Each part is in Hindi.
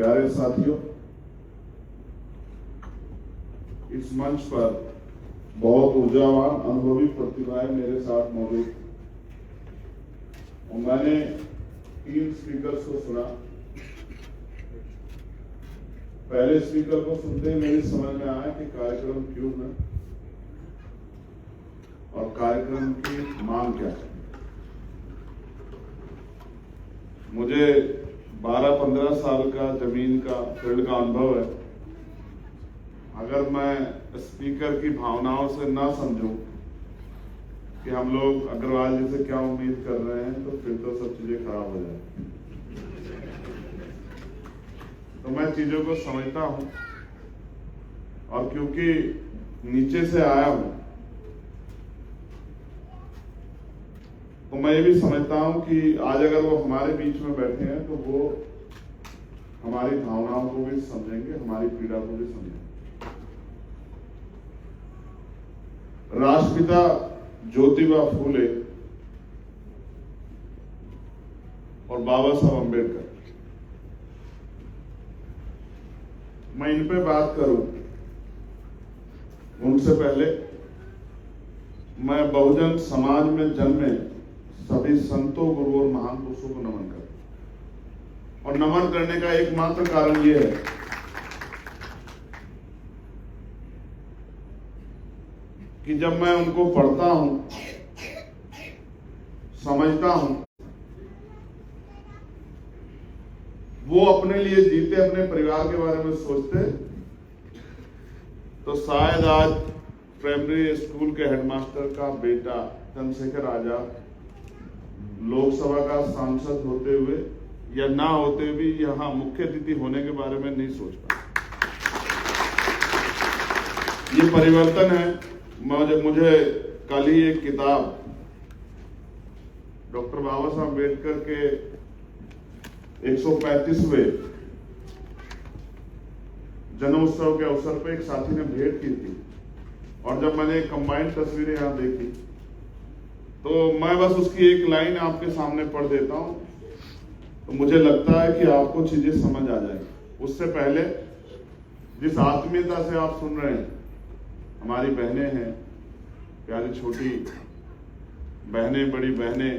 प्यारे साथियों, इस मंच पर बहुत ऊर्जावान अनुभवी प्रतिभाएं मेरे साथ मौजूद थी और मैंने 3 स्पीकर्स को सुना। पहले स्पीकर को सुनते ही मेरी समझ में आया कि कार्यक्रम क्यों है और कार्यक्रम की मांग क्या है। मुझे 12-15 साल का जमीन का फील्ड का अनुभव है। अगर मैं स्पीकर की भावनाओं से ना समझूं कि हम लोग अग्रवाल जी से क्या उम्मीद कर रहे हैं तो फिर तो सब चीजें खराब हो जाए। तो मैं चीजों को समझता हूं और क्योंकि नीचे से आया हूं तो मैं ये भी समझता हूं कि आज अगर वो हमारे बीच में बैठे हैं तो वो हमारी भावनाओं को भी समझेंगे, हमारी पीड़ा को भी समझेंगे। राष्ट्रपिता ज्योतिबा फूले और बाबा साहब अम्बेडकर, मैं इन पे बात करूं उनसे पहले मैं बहुजन समाज में जन्मे सभी संतों, गुरुओं और महान पुरुषों को नमन करता हूं। और नमन करने का एकमात्र कारण यह है कि जब मैं उनको पढ़ता हूं, समझता हूं, वो अपने लिए जीते, अपने परिवार के बारे में सोचते, तो शायद आज प्राइमरी स्कूल के हेडमास्टर का बेटा चंद्रशेखर आजाद लोकसभा का सांसद होते हुए या ना होते हुए यहां मुख्य अतिथि होने के बारे में नहीं सोच पाए। ये परिवर्तन है। मुझे कल ही एक किताब डॉक्टर बाबा साहब अम्बेडकर के 135वें जन्मोत्सव के अवसर पर एक साथी ने भेंट की थी और जब मैंने कंबाइंड तस्वीरें यहां देखी तो मैं बस उसकी एक लाइन आपके सामने पढ़ देता हूं तो मुझे लगता है कि आपको चीजें समझ आ जाएंगी। उससे पहले जिस आत्मीयता से आप सुन रहे हैं, हमारी बहनें हैं, प्यारी छोटी बहनें, बड़ी बहनें,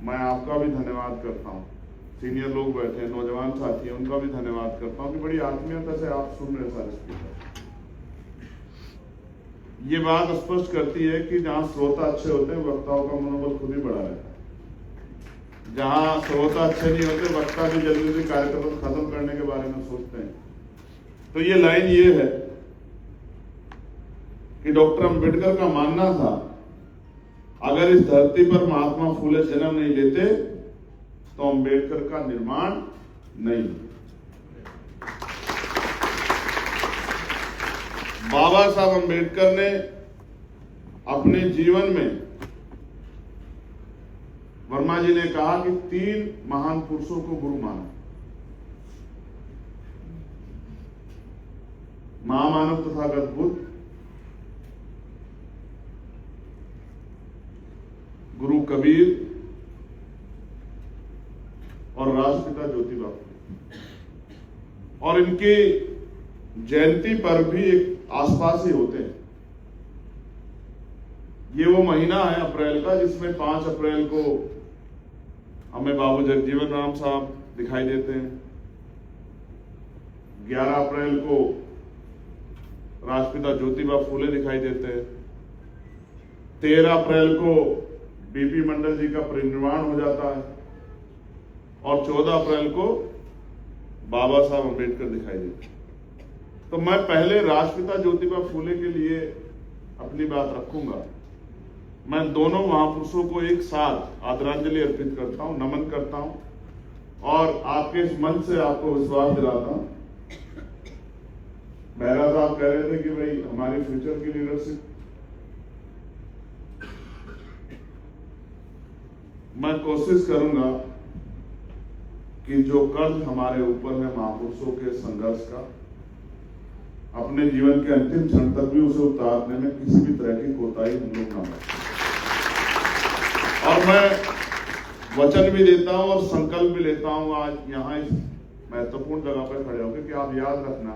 मैं आपका भी धन्यवाद करता हूं। सीनियर लोग बैठे हैं, नौजवान साथी हैं, उनका भी धन्यवाद करता हूं कि बड़ी आत्मीयता से आप सुन रहे हैं सारे स्पीकर। ये बात स्पष्ट करती है कि जहां श्रोता अच्छे होते हैं वक्ताओं का मनोबल खुद ही बढ़ा रहता है। जहां श्रोता अच्छे नहीं होते, वक्ता भी जल्दी जल्दी कार्यक्रम खत्म करने के बारे में सोचते हैं। तो ये लाइन ये है कि डॉक्टर अम्बेडकर का मानना था अगर इस धरती पर महात्मा फूले जन्म नहीं लेते तो अम्बेडकर का निर्माण नहीं। बाबा साहब अम्बेडकर ने अपने जीवन में, वर्मा जी ने कहा कि 3 महान पुरुषों को गुरु माना। महामानव तथागत बुद्ध, गुरु कबीर और राष्ट्रपिता ज्योतिबा फूले। और इनकी जयंती पर भी एक आसपास ही होते हैं। ये वो महीना है अप्रैल का जिसमें 5 अप्रैल को हमें बाबू जगजीवन राम साहब दिखाई देते हैं। 11 अप्रैल को राष्ट्रपिता ज्योतिबा फूले दिखाई देते हैं। 13 अप्रैल को बीपी मंडल जी का परिनिर्वाण हो जाता है और 14 अप्रैल को बाबा साहब अम्बेडकर दिखाई देते हैं। तो मैं पहले राष्ट्रपिता ज्योतिबा फूले के लिए अपनी बात रखूंगा। मैं दोनों महापुरुषों को एक साथ आदरांजलि अर्पित करता हूं, नमन करता हूं और आपके इस मंच से आपको विश्वास दिलाता हूं। मेहरा साहब कह रहे थे कि भाई हमारी फ्यूचर की लीडरशिप, मैं कोशिश करूंगा कि जो कर्ज हमारे ऊपर है महापुरुषों के संघर्ष का, अपने जीवन के अंतिम क्षण तक भी उसे उतारने में किसी भी तरह की कोताही हम लोग ना बरतें। और मैं वचन भी देता हूं और संकल्प भी लेता हूं आज यहाँ इस महत्वपूर्ण जगह पर खड़े होंगे कि आप याद रखना,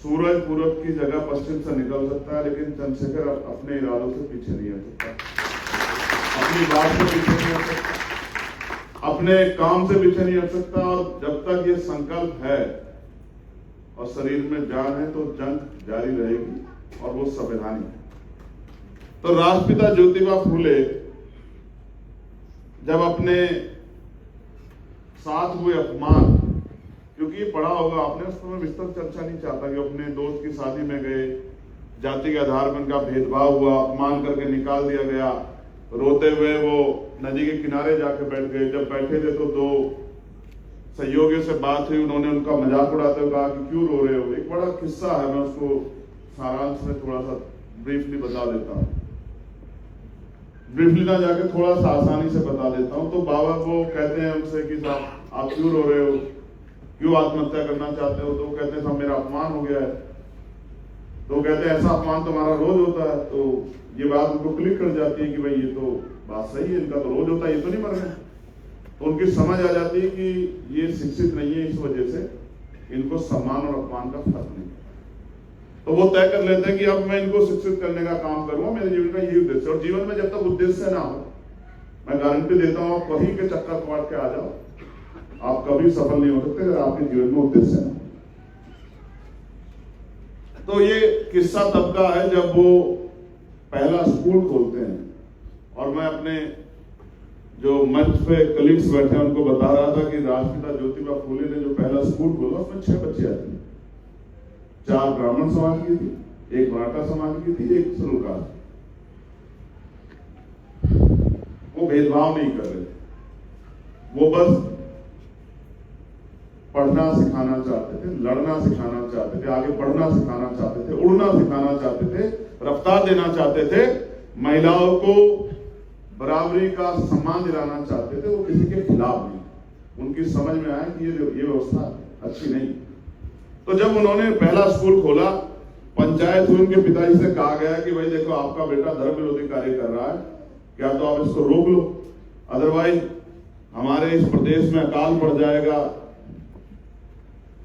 सूरज पूरब की जगह पश्चिम से निकल सकता है, लेकिन चंद्रशेखर अपने इरादों से पीछे नहीं हट सकता, अपनी बात से पीछे नहीं हट सकता, अपने काम से पीछे नहीं हट सकता। और जब तक ये संकल्प है और शरीर में जान है तो जंग जारी रहेगी और वो संवैधानिक है। तो राष्ट्रपिता ज्योतिबा फूले जब अपने साथ हुए अपमान, क्योंकि ये पढ़ा होगा आपने, उस पर मैं विस्तृत चर्चा नहीं चाहता कि अपने दोस्त की शादी में गए, जाति के आधार पर उनका भेदभाव हुआ, अपमान करके निकाल दिया गया, रोते हुए वो नदी के किनारे जाके बैठ गए। जब बैठे थे तो दो सहयोगियों से बात हुई, उन्होंने उनका मजाक उड़ाते हुए कहा कि क्यों रो रहे हो। एक बड़ा किस्सा है, मैं उसको सारांश में थोड़ा सा ब्रीफली बता देता हूँ, ब्रीफली ना जाके थोड़ा सा आसानी से बता देता हूँ। तो बाबा वो कहते हैं उनसे कि साहब आप क्यों रो रहे हो, क्यों आत्महत्या करना चाहते हो। तो वो कहते हैं साहब मेरा अपमान हो गया है। तो कहते हैं ऐसा अपमान तुम्हारा रोज होता है। तो ये बात उनको क्लिक कर जाती है कि भाई ये तो बात सही है, इनका तो रोज होता है, ये तो नहीं मर गए। तो उनकी समझ आ जाती है कि ये शिक्षित नहीं है, इस वजह से इनको सम्मान और अपमान का फर्क नहीं। तो वो तय कर लेते हैं कि अब मैं इनको शिक्षित करने का काम करूंगा, मेरे जीवन का यही उद्देश्य। और जीवन में जब तक उद्देश्य ना हो, मैं गारंटी देता हूं आप वहीं के चक्कर काट के आ जाओ, आप कभी सफल नहीं हो सकते अगर आपके जीवन में उद्देश्य ना। तो ये किस्सा तब का है जब वो पहला स्कूल खोलते हैं, और मैं अपने जो मंच पे कलीग्स बैठे हैं उनको बता रहा था कि राष्ट्रपिता ज्योतिबा फूले ने जो पहला स्कूल खोला उसमें 6 बच्चे आते हैं। 4 ब्राह्मण समाज की थी, 1 मराठा समाज की थी, 1 सलूकार। वो भेदभाव नहीं कर रहे थे, वो बस पढ़ना सिखाना चाहते थे, लड़ना सिखाना चाहते थे, आगे बढ़ना सिखाना चाहते थे, उड़ना सिखाना चाहते थे, रफ्तार देना चाहते थे, महिलाओं को बराबरी का सम्मान दिलाना चाहते थे। वो किसी के खिलाफ नहीं। उनकी समझ में आया कि ये व्यवस्था अच्छी नहीं। तो जब उन्होंने पहला स्कूल खोला, पंचायत हुई, उनके पिताजी से कहा गया कि भाई देखो आपका बेटा धर्म विरोधी कार्य कर रहा है, क्या तो आप इसको रोक लो, अदरवाइज हमारे इस प्रदेश में अकाल पड़ जाएगा,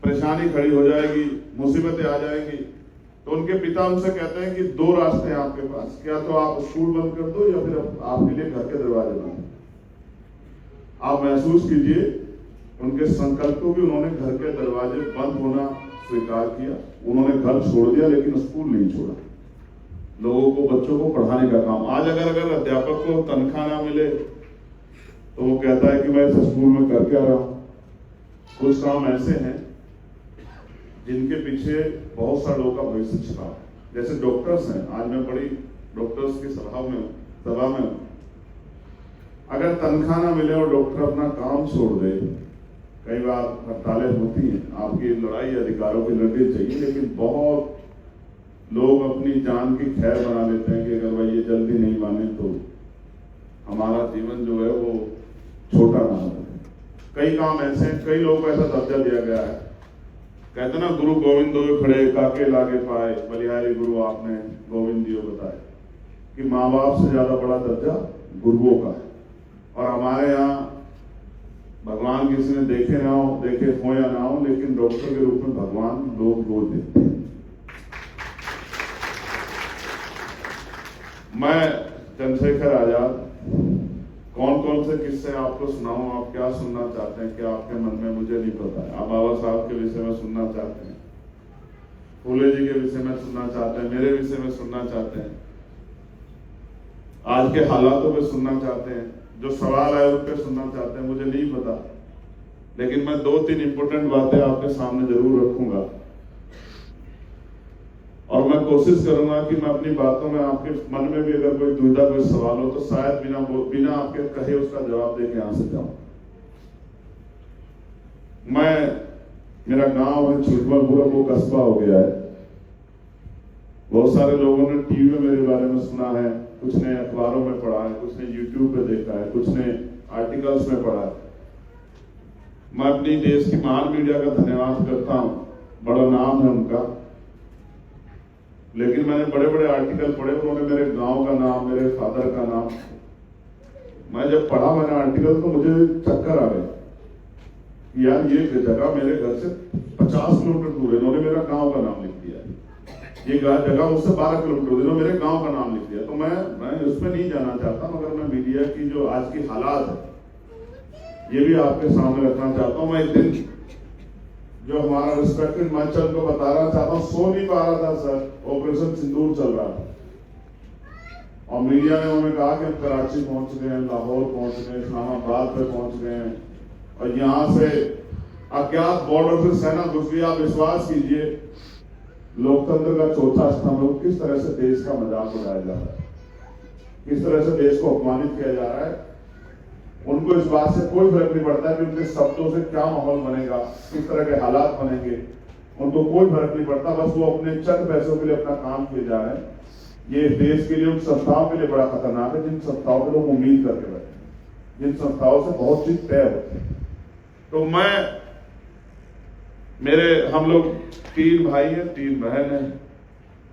परेशानी खड़ी हो जाएगी, मुसीबतें आ जाएंगी। तो उनके पिता उनसे कहते हैं कि 2 रास्ते हैं आपके पास, क्या तो आप स्कूल बंद कर दो या फिर आपके लिए घर के दरवाजे बंद। आप महसूस कीजिए उनके संकल्प को भी उन्होंने घर के दरवाजे बंद होना स्वीकार किया। उन्होंने घर छोड़ दिया लेकिन स्कूल नहीं छोड़ा, लोगों को, बच्चों को पढ़ाने का काम। आज अगर अध्यापक को तनख्वाह ना मिले तो वो कहता है कि मैं इस स्कूल में कर क्या रहा हूं। कुछ काम ऐसे हैं जिनके पीछे बहुत सारे लोगों का भविष्य छिपा है। जैसे डॉक्टर्स हैं, आज मैं बड़ी डॉक्टर्स की सभा में हूं। अगर तनख्वाह ना मिले और डॉक्टर अपना काम छोड़ दे, कई बार हड़तालें होती हैं, आपकी लड़ाई अधिकारों की लड़ाई चाहिए, लेकिन बहुत लोग अपनी जान की खैर बना लेते हैं कि अगर भाई ये जल्दी नहीं माने तो हमारा जीवन जो है वो छोटा ना हो। कई काम ऐसे हैं, कई लोगों को ऐसा दर्जा दिया गया है, कहते ना गुरु गोविंद दो खड़े काके लागे पाए, बलिहारी गुरु आपने गोविंद जी बताए कि माँ बाप से ज्यादा बड़ा दर्जा गुरुओं का है। और हमारे यहाँ भगवान किसी ने देखे हो या ना हो, लेकिन डॉक्टर के रूप में भगवान लोग गोद देते हैं। मैं चंद्रशेखर आजाद कौन कौन से किस्से आपको सुनाऊं, आप क्या सुनना चाहते हैं, क्या आपके मन में, मुझे नहीं पता है। आप बाबा साहब के विषय में सुनना चाहते हैं, फूले जी के विषय में सुनना चाहते हैं, मेरे विषय में सुनना चाहते हैं, आज के हालातों पे सुनना चाहते हैं, जो सवाल आए उन पे सुनना चाहते हैं, मुझे नहीं पता। लेकिन मैं 2-3 इंपॉर्टेंट बातें आपके सामने जरूर रखूंगा और मैं कोशिश करूंगा कि मैं अपनी बातों में, आपके मन में भी अगर कोई दुविधा, कोई सवाल हो तो शायद बिना आपके कहे उसका जवाब देके यहां से जाऊं। मेरा गांव है छुटमलपुरा, वो कस्बा हो गया है। बहुत सारे लोगों ने टीवी में मेरे बारे में सुना है, कुछ ने अखबारों में पढ़ा है, कुछ ने यूट्यूब पे देखा है, कुछ ने आर्टिकल्स में पढ़ा है। मैं अपनी देश की महान मीडिया का धन्यवाद करता हूं, बड़ा नाम है उनका। लेकिन मैंने बड़े बड़े आर्टिकल पढ़े, उन्होंने मेरे गांव का नाम, मेरे फादर का नाम, मैं जब पढ़ा मैंने आर्टिकल तो मुझे चक्कर आ गए। कि यार ये जगह मेरे घर से 50 किलोमीटर दूर है, इन्होंने मेरा गांव का नाम लिख दिया है, ये जगह मुझसे 12 किलोमीटर दूर, इन्होंने मेरे गांव का नाम लिख दिया। तो मैं उसमें नहीं जाना चाहता, मगर मैं मीडिया की जो आज की हालात है ये भी आपके सामने रखना चाहता हूँ। मैं एक दिन जो हमारा रिस्पेक्टेड मंचल को बता रहा चाहता हूँ, सो नहीं पा रहा था सर, ऑपरेशन सिंदूर चल रहा था और मीडिया ने हमें कहा कि हम कराची पहुंच गए, लाहौर पहुंच गए, इस्लामाबाद पे पहुंच गए और यहाँ से अज्ञात बॉर्डर से सेना घुस गई। आप विश्वास कीजिए, लोकतंत्र का चौथा स्तंभ किस तरह से देश का मजाक उड़ाया जा रहा है, किस तरह से देश को अपमानित किया जा रहा है। उनको इस बात से कोई फर्क नहीं पड़ता कि उनके शब्दों से क्या माहौल बनेगा, किस तरह के हालात बनेंगे, उनको कोई फर्क नहीं पड़ता। बस वो अपने चंद पैसों के लिए अपना काम किए जा रहे हैं। ये देश के लिए, उन संस्थाओं के लिए बड़ा खतरनाक है जिन संस्थाओं पर लोग उम्मीद करके बैठे हैं, जिन संस्थाओं से बहुत चीज तय होती है। तो हम लोग 3 भाई हैं, 3 बहन हैं,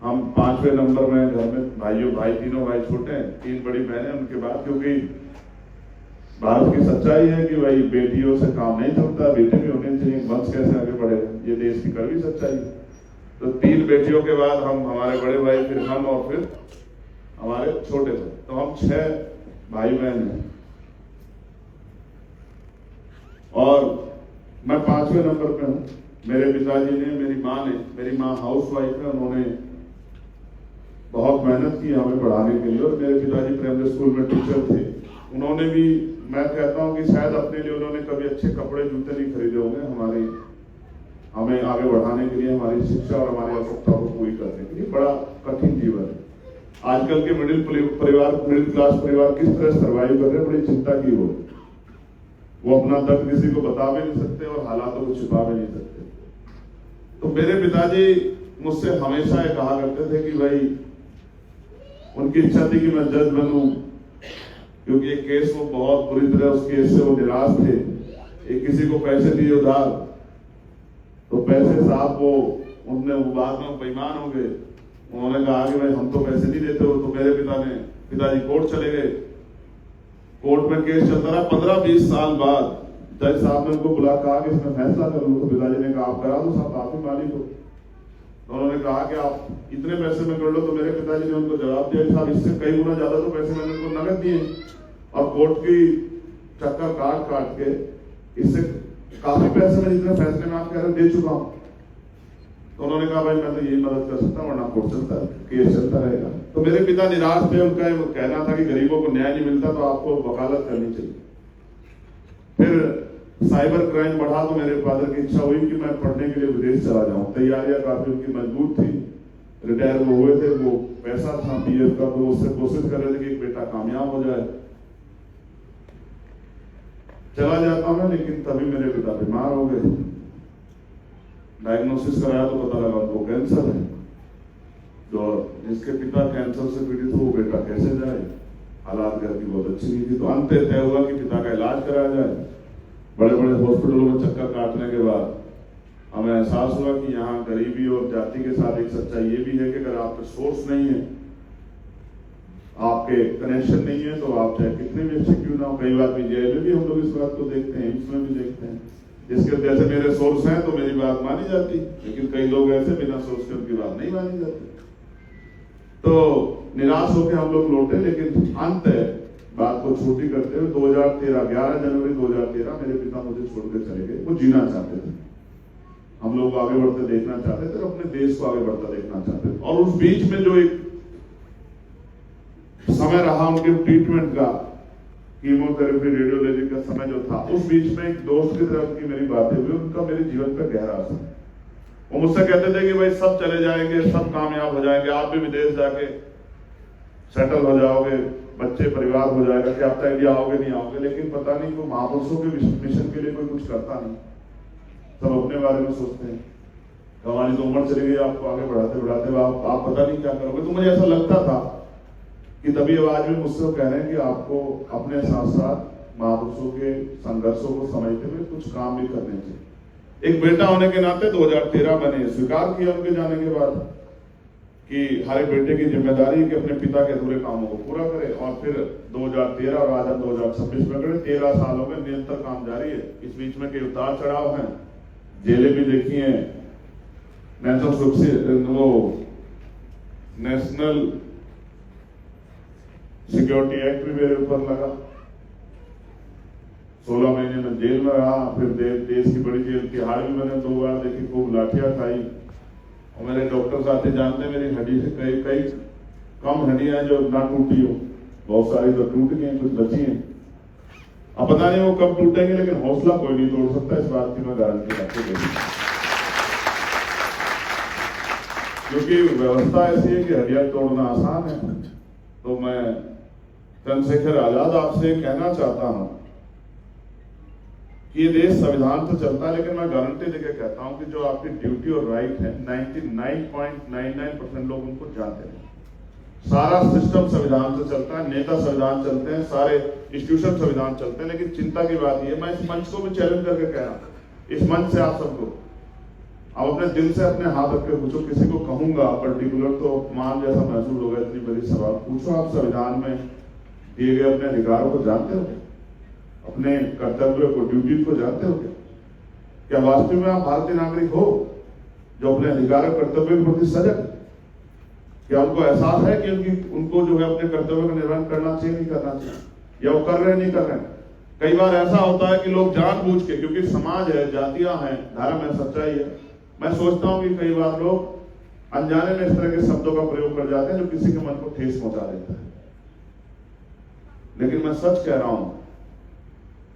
हम 5वें नंबर में घर में, तीनों भाई छोटे हैं, 3 बड़ी बहनें उनके बाद। क्योंकि भारत की सच्चाई है कि भाई बेटियों से काम नहीं चलता, बेटे भी होने चाहिए, वंश कैसे आगे बढ़ेगा, ये देश की कड़वी सच्चाई है। तो 3 बेटियों के बाद हम, हमारे बड़े भाई, फिर हम और फिर हमारे छोटे भाई, तो हम 6 भाई बहन हैं। और मैं 5वें नंबर पे हूँ। मेरे पिताजी ने, मेरी माँ हाउस वाइफ है, उन्होंने बहुत मेहनत की हमें पढ़ाने के लिए। और मेरे पिताजी प्राइमरी स्कूल में टीचर थे, उन्होंने भी, मैं कहता हूँ कि शायद अपने लिए उन्होंने कभी अच्छे कपड़े जूते नहीं खरीदे होंगे, हमें आगे बढ़ाने के लिए, हमारी शिक्षा और हमारी आवश्यकताओं को पूरी करने के लिए। बड़ा कठिन जीवन है। आजकल के मिडिल क्लास परिवार किस तरह सर्वाइव कर रहे हैं, बड़ी चिंता की वो अपना दर्द किसी को बता भी नहीं सकते और हालातों को छिपा भी नहीं सकते। तो मेरे पिताजी मुझसे हमेशा ये कहा करते थे कि भाई, उनकी इच्छा थी कि मैं जज बनूं, क्योंकि एक केस वो बहुत बुरी तरह, उस केस से वो निराश थे। एक किसी को पैसे दिए उधार, तो पैसे साहब वो बाद में बेईमान हो गए। उन्होंने कहा कि भाई हम तो पैसे नहीं देते हो। तो मेरे पिताजी कोर्ट चले गए। कोर्ट में केस चलता रहा। 15-20 साल बाद जज साहब ने उनको बुला, कहा कि इसमें फैसला कर लो। तो पिताजी ने कहा आप करा दो साहब, आप ही मालिक हो। तो उन्होंने कहा कि आप इतने पैसे में कर लो। तो मेरे पिताजी ने उनको जवाब दिया, साहब इससे कई गुना ज्यादा तो पैसे मैंने उनको नगद दिए और कोर्ट की चक्कर काट के इससे काफी पैसे में जितने फैसले में आप कह रहे दे चुका हूं। तो उन्होंने कहा भाई मैं तो यही मदद कर सकता हूँ, वरना कोर्ट चलता है, केस चलता रहेगा। तो मेरे पिता निराश थे। उनका कहना था कि गरीबों को न्याय नहीं मिलता तो आपको वकालत करनी चाहिए। फिर साइबर क्राइम बढ़ा तो मेरे फादर की इच्छा हुई कि मैं पढ़ने के लिए विदेश चला जाऊं। तैयारियां काफी उनकी मजबूत थी, रिटायर वो हुए थे, वो पैसा था पीएफ का, तो उससे कोशिश कर रहे थे कि एक बेटा कामयाब हो जाए। चला जाता मैं, लेकिन तभी मेरे पिता बीमार हो गए। डायग्नोसिस कराया तो पता लगा उनको कैंसर है। तो जिसके पिता कैंसर से पीड़ित हो, वो बेटा कैसे जाए, हालात घर की बहुत अच्छी नहीं थी। तो अंत तय हुआ कि पिता का इलाज कराया जाए। बड़े बड़े हॉस्पिटलों में चक्कर काटने के बाद हमें एहसास हुआ कि यहाँ गरीबी और जाति के साथ एक सच्चाई ये भी है कि अगर आपके सोर्स नहीं है, आपके कनेक्शन नहीं है, तो आप चाहे कितने भी अच्छे क्यों ना हो। कई बार पीजीआई में भी हम लोग इस बात को देखते हैं, इसमें भी देखते हैं, जिसके जैसे मेरे सोर्स हैं तो मेरी बात मानी जाती, लेकिन कई लोग ऐसे बिना सोर्स के उनकी बात नहीं मानी जाती। तो निराश होकर हम लोग लौटे। लेकिन अंत बात को छोटी करते हुए 11 जनवरी 2013 मेरे पिता मुझे छोड़कर चले गए। वो जीना चाहते थे, हम लोग आगे बढ़ते देखना चाहते थे, अपने देश को आगे बढ़ता देखना चाहते थे। और उस बीच में जो एक समय रहा उनके ट्रीटमेंट का, कीमोथेरेपी, रेडियोलॉजी का समय जो था, उस बीच में एक दोस्त की तरफ की मेरी बातें हुई, उनका मेरे जीवन पर गहरा असर। वो मुझसे कहते थे कि भाई सब चले जाएंगे, सब कामयाब हो जाएंगे, आप भी विदेश जाके सेटल हो जाओगे, बच्चे परिवार हो जाएगा, क्या आप इंडिया आओगे नहीं आओगे। लेकिन पता नहीं वो महापुरुषों के मिशन के लिए कोई कुछ करता नहीं, सब अपने बारे में सोचते हैं। हमारी तो उम्र चली गई, आपको आगे बढ़ाते बढ़ाते आप पता नहीं क्या करोगे। तो मुझे ऐसा लगता था कि तभी आज भी मुझसे वो कह रहे हैं कि आपको अपने साथ साथ महापुरुषों के संघर्षों को समझते हुए कुछ काम भी करने चाहिए। एक बेटा होने के नाते 2013 मैंने स्वीकार किया उनके जाने के बाद कि हर बेटे की जिम्मेदारी है कि अपने पिता के अधूरे कामों को पूरा करे, और फिर 2013 और आज हम 2026 में करें। 13 सालों में निरंतर काम जारी है। इस बीच में कई उतार चढ़ाव हैं, जेलें भी देखी हैं, नेशनल सिक्योरिटी एक्ट भी मेरे ऊपर लगा, 16 महीने में जेल में रहा, फिर देश की बड़ी जेल तिहाड़ भी मैंने 2 बार देखी, खूब लाठियां खाई। और मेरे डॉक्टर साथी जानते हैं मेरी हड्डी से कई कम हड्डियां हैं जो ना टूटी हो, बहुत सारी तो टूट गई, कुछ बची हैं। अब पता नहीं वो कब टूटेंगे, लेकिन हौसला कोई नहीं तोड़ सकता, इस बात की मैं गारंटी आपको देती हूं। क्योंकि व्यवस्था ऐसी है कि हड्डियां तोड़ना आसान है। तो मैं चंद्रशेखर आजाद आपसे कहना चाहता हूं कि ये देश संविधान से चलता है, लेकिन मैं गारंटी देकर कहता हूं कि जो आपकी ड्यूटी और राइट है 99.99% लोग उनको जानते हैं। सारा सिस्टम संविधान से चलता है, नेता संविधान चलते हैं, सारे इंस्टीट्यूशन संविधान चलते हैं। लेकिन चिंता की बात यह, मैं इस मंच को भी चैलेंज करके कह रहा हूं, इस मंच से आप सबको, आप अपने दिल से अपने हाथ रख के पूछो, किसी को कहूंगा पर्टिकुलर तो अपमान जैसा महसूस होगा, इतनी बड़ी सवाल पूछो, आप संविधान में दिए गए अपने अधिकारों को जानते हो, अपने कर्तव्य को, ड्यूटी को जानते हो क्या वास्तव में आप भारतीय नागरिक हो जो अपने अधिकार कर्तव्य के प्रति सजग है? क्या उनको एहसास है कि उनको जो है अपने कर्तव्य का निर्वहन करना चाहिए, नहीं करना चाहिए, या वो कर रहे हैं नहीं कर रहे हैं? कई बार ऐसा होता है कि लोग जानबूझ के, क्योंकि समाज है, जातियां हैं, धर्म है, सच्चाई है, मैं सोचता हूं कि कई बार लोग अनजाने में इस तरह के शब्दों का प्रयोग कर जाते हैं जो किसी के मन को ठेस पहुंचा देता है। लेकिन मैं सच कह रहा हूं,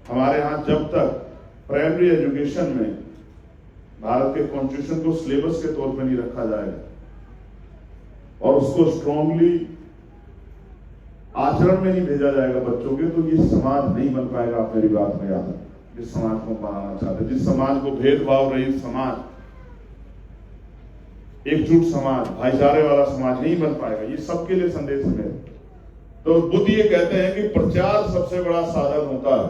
हमारे यहां जब तक प्राइमरी एजुकेशन में भारत के कॉन्स्टिट्यूशन को सिलेबस के तौर पर नहीं रखा जाएगा और उसको स्ट्रांगली आचरण में नहीं भेजा जाएगा बच्चों के, तो ये समाज नहीं बन पाएगा। आप मेरी बात में याद है, जिस समाज को बनाना चाहते, जिस समाज को भेदभाव रहित समाज, एकजुट समाज, भाईचारे वाला समाज नहीं बन पाएगा। ये सबके लिए संदेश है। तो बुद्ध ये कहते हैं कि प्रचार सबसे बड़ा साधन होता है।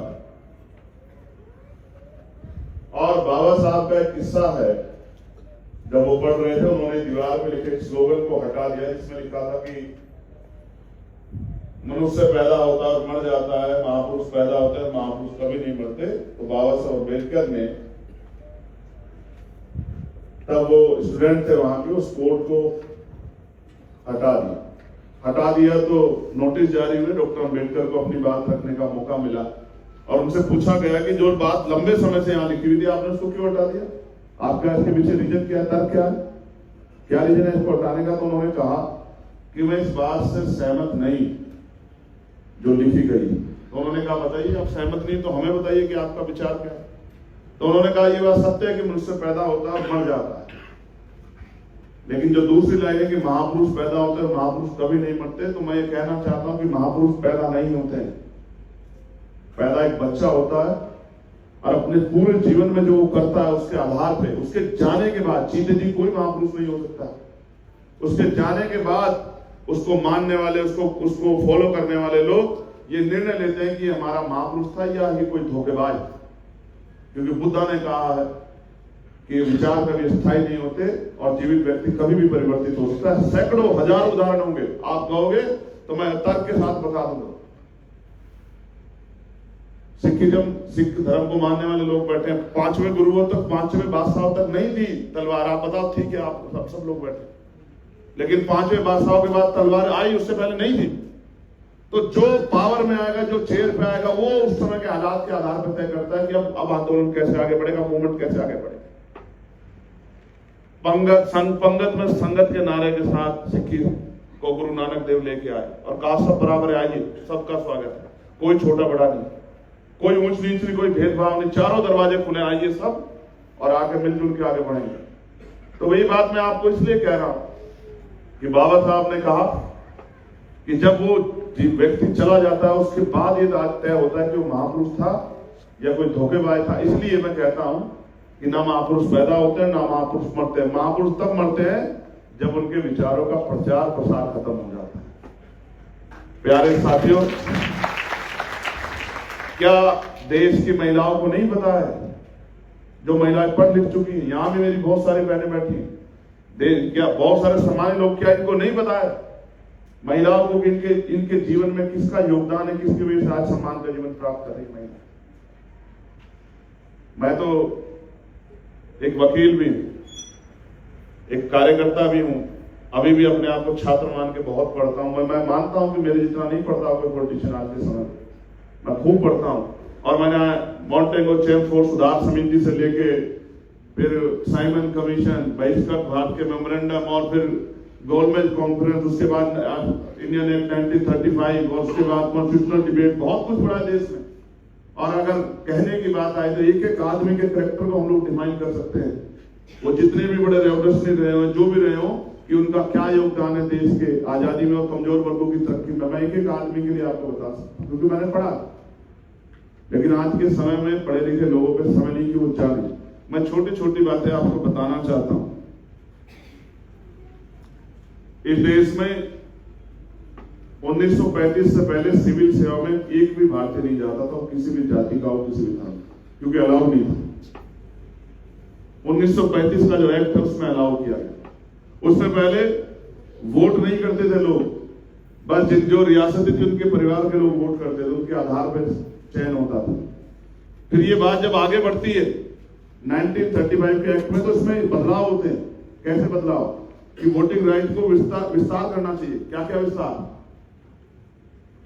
और बाबा साहब का एक किस्सा है, जब वो पढ़ रहे थे, उन्होंने दीवार पे लिखे स्लोगन को हटा दिया, जिसमें लिखा था कि मनुष्य पैदा होता है और मर जाता है, महापुरुष पैदा होता है, महापुरुष कभी नहीं मरते। तो बाबा साहब अम्बेडकर ने, तब वो स्टूडेंट थे वहां के, उस कोड को हटा दिया। तो नोटिस जारी हुए, डॉक्टर अम्बेडकर को अपनी बात रखने का मौका मिला और उनसे पूछा गया कि जो बात लंबे समय से यहां लिखी हुई थी, आपने उसको क्यों हटा दिया? आपका इसके पीछे रीजन क्या है, तर्क क्या है, क्या रीजन है इसको हटाने का? तो उन्होंने कहा कि मैं इस बात से सहमत नहीं जो लिखी गई। तो उन्होंने कहा बताइए, आप सहमत नहीं तो हमें बताइए कि आपका विचार क्या है। तो उन्होंने कहा ये बात सत्य है कि मनुष्य पैदा होता है और मर जाता है, लेकिन जो दूसरी लाइन है कि महापुरुष पैदा होते हैं, महापुरुष कभी नहीं मरते, तो मैं ये कहना चाहता हूं कि महापुरुष पैदा नहीं होते हैं। पैदा एक बच्चा होता है और अपने पूरे जीवन में जो वो करता है उसके आधार पे, उसके जाने के बाद, जीते जी कोई महापुरुष नहीं हो सकता, उसके जाने के बाद उसको मानने वाले, उसको फॉलो करने वाले लोग ये निर्णय लेते हैं कि हमारा महापुरुष था या ये कोई धोखेबाज। क्योंकि बुद्धा ने कहा है कि विचार कभी स्थायी नहीं होते और जीवित व्यक्ति कभी भी परिवर्तित हो सकता है। सैकड़ों हजार उदाहरण होंगे, आप कहोगे तो मैं तर्क के साथ बता दूंगा। सिख धर्म को मानने वाले लोग बैठे हैं, 5वें गुरुओं तक, 5वें बादशाहों तक नहीं थी तलवार, आप बताओ, ठीक है, आप सब लोग बैठे, लेकिन 5वें बादशाहों के बाद तलवार आई, उससे पहले नहीं थी। तो जो पावर में आएगा, जो चेयर पे आएगा, वो उस समय के हालात के आधार पर तय करता है कि अब आंदोलन कैसे आगे बढ़ेगा, मूवमेंट कैसे आगे बढ़ेगा। पंगत में संगत के नारे के साथ सिक्की को गुरु नानक देव लेके आए और कहा सब बराबर है, आइए, सबका स्वागत है, कोई छोटा बड़ा नहीं, कोई ऊंच नीच नहीं, कोई भेदभाव नहीं, चारों दरवाजे खुले, आइए सब और आके मिलजुल के आगे बढ़ेंगे। तो वही बात मैं आपको इसलिए कह रहा हूं कि बाबा साहब ने कहा कि जब वो व्यक्ति चला जाता है उसके बाद ये तय होता है कि वो महापुरुष था या कोई धोखेबाज था। इसलिए मैं कहता हूं कि ना महापुरुष पैदा होते हैं, ना महापुरुष मरते हैं। महापुरुष तब मरते हैं जब उनके विचारों का प्रचार प्रसार खत्म हो जाता है। प्यारे साथियों, क्या देश की महिलाओं को नहीं पता है, जो महिलाएं पढ़ लिख चुकी हैं, यहां भी मेरी बहुत सारी बहनें बैठी हैं, क्या बहुत सारे सामान्य लोग क्या इनको नहीं पता है महिलाओं को इनके जीवन में किसका योगदान है, किसकी वजह से आज सम्मान का जीवन प्राप्त कर रही महिला। मैं तो एक वकील भी हूं, एक कार्यकर्ता भी हूं, अभी भी अपने आप को छात्र मान के बहुत पढ़ता हूं। मैं मानता हूं कि मेरे जितना नहीं पढ़ता कोई पॉलिटिशियन आज के समय, मैं खूब पढ़ता हूं। और मैंने मॉन्टेगो चेमफोर्ड सुधार समिति से लेके फिर साइमन कमीशन, बहिष्कृत भारत के मेमोरेंडम, और फिर गोलमेज कॉन्फ्रेंस, उसके बाद इंडियन एक्ट 1935, और उसके बाद कॉन्स्टिट्यूशनल डिबेट, बहुत कुछ पढ़ा देश में। और अगर कहने की बात आए तो एक एक आदमी के कैरेक्टर को हम लोग डिफाइन कर सकते हैं, वो जितने भी बड़े रेवोल्यूशनरी रहे हो, जो भी रहे हो, कि उनका क्या योगदान है देश के आजादी में और कमजोर वर्गों की तरक्की में। मैं एक एक आदमी के लिए आपको बता सकता हूं, क्योंकि मैंने पढ़ा। लेकिन आज के समय में पढ़े लिखे लोगों पे समय नहीं कि वो जाने। मैं छोटी छोटी बातें आपको बताना चाहता हूं। इस देश में 1935 से पहले सिविल सेवा में एक भी भारतीय नहीं जाता था, किसी भी जाति का हो, किसी भी धर्म, क्योंकि अलाउ नहीं था। 1935 का जो एक्ट है उसमें अलाउ किया गया। उससे पहले वोट नहीं करते थे लोग, बस जो रियासती थी उनके परिवार के लोग वोट करते थे, उनके आधार पर चयन होता था। फिर ये बात जब आगे बढ़ती है 1935 के एक्ट में, तो इसमें बदलाव होते हैं। कैसे बदलाव? कि वोटिंग राइट को विस्तार करना चाहिए। क्या क्या विस्तार?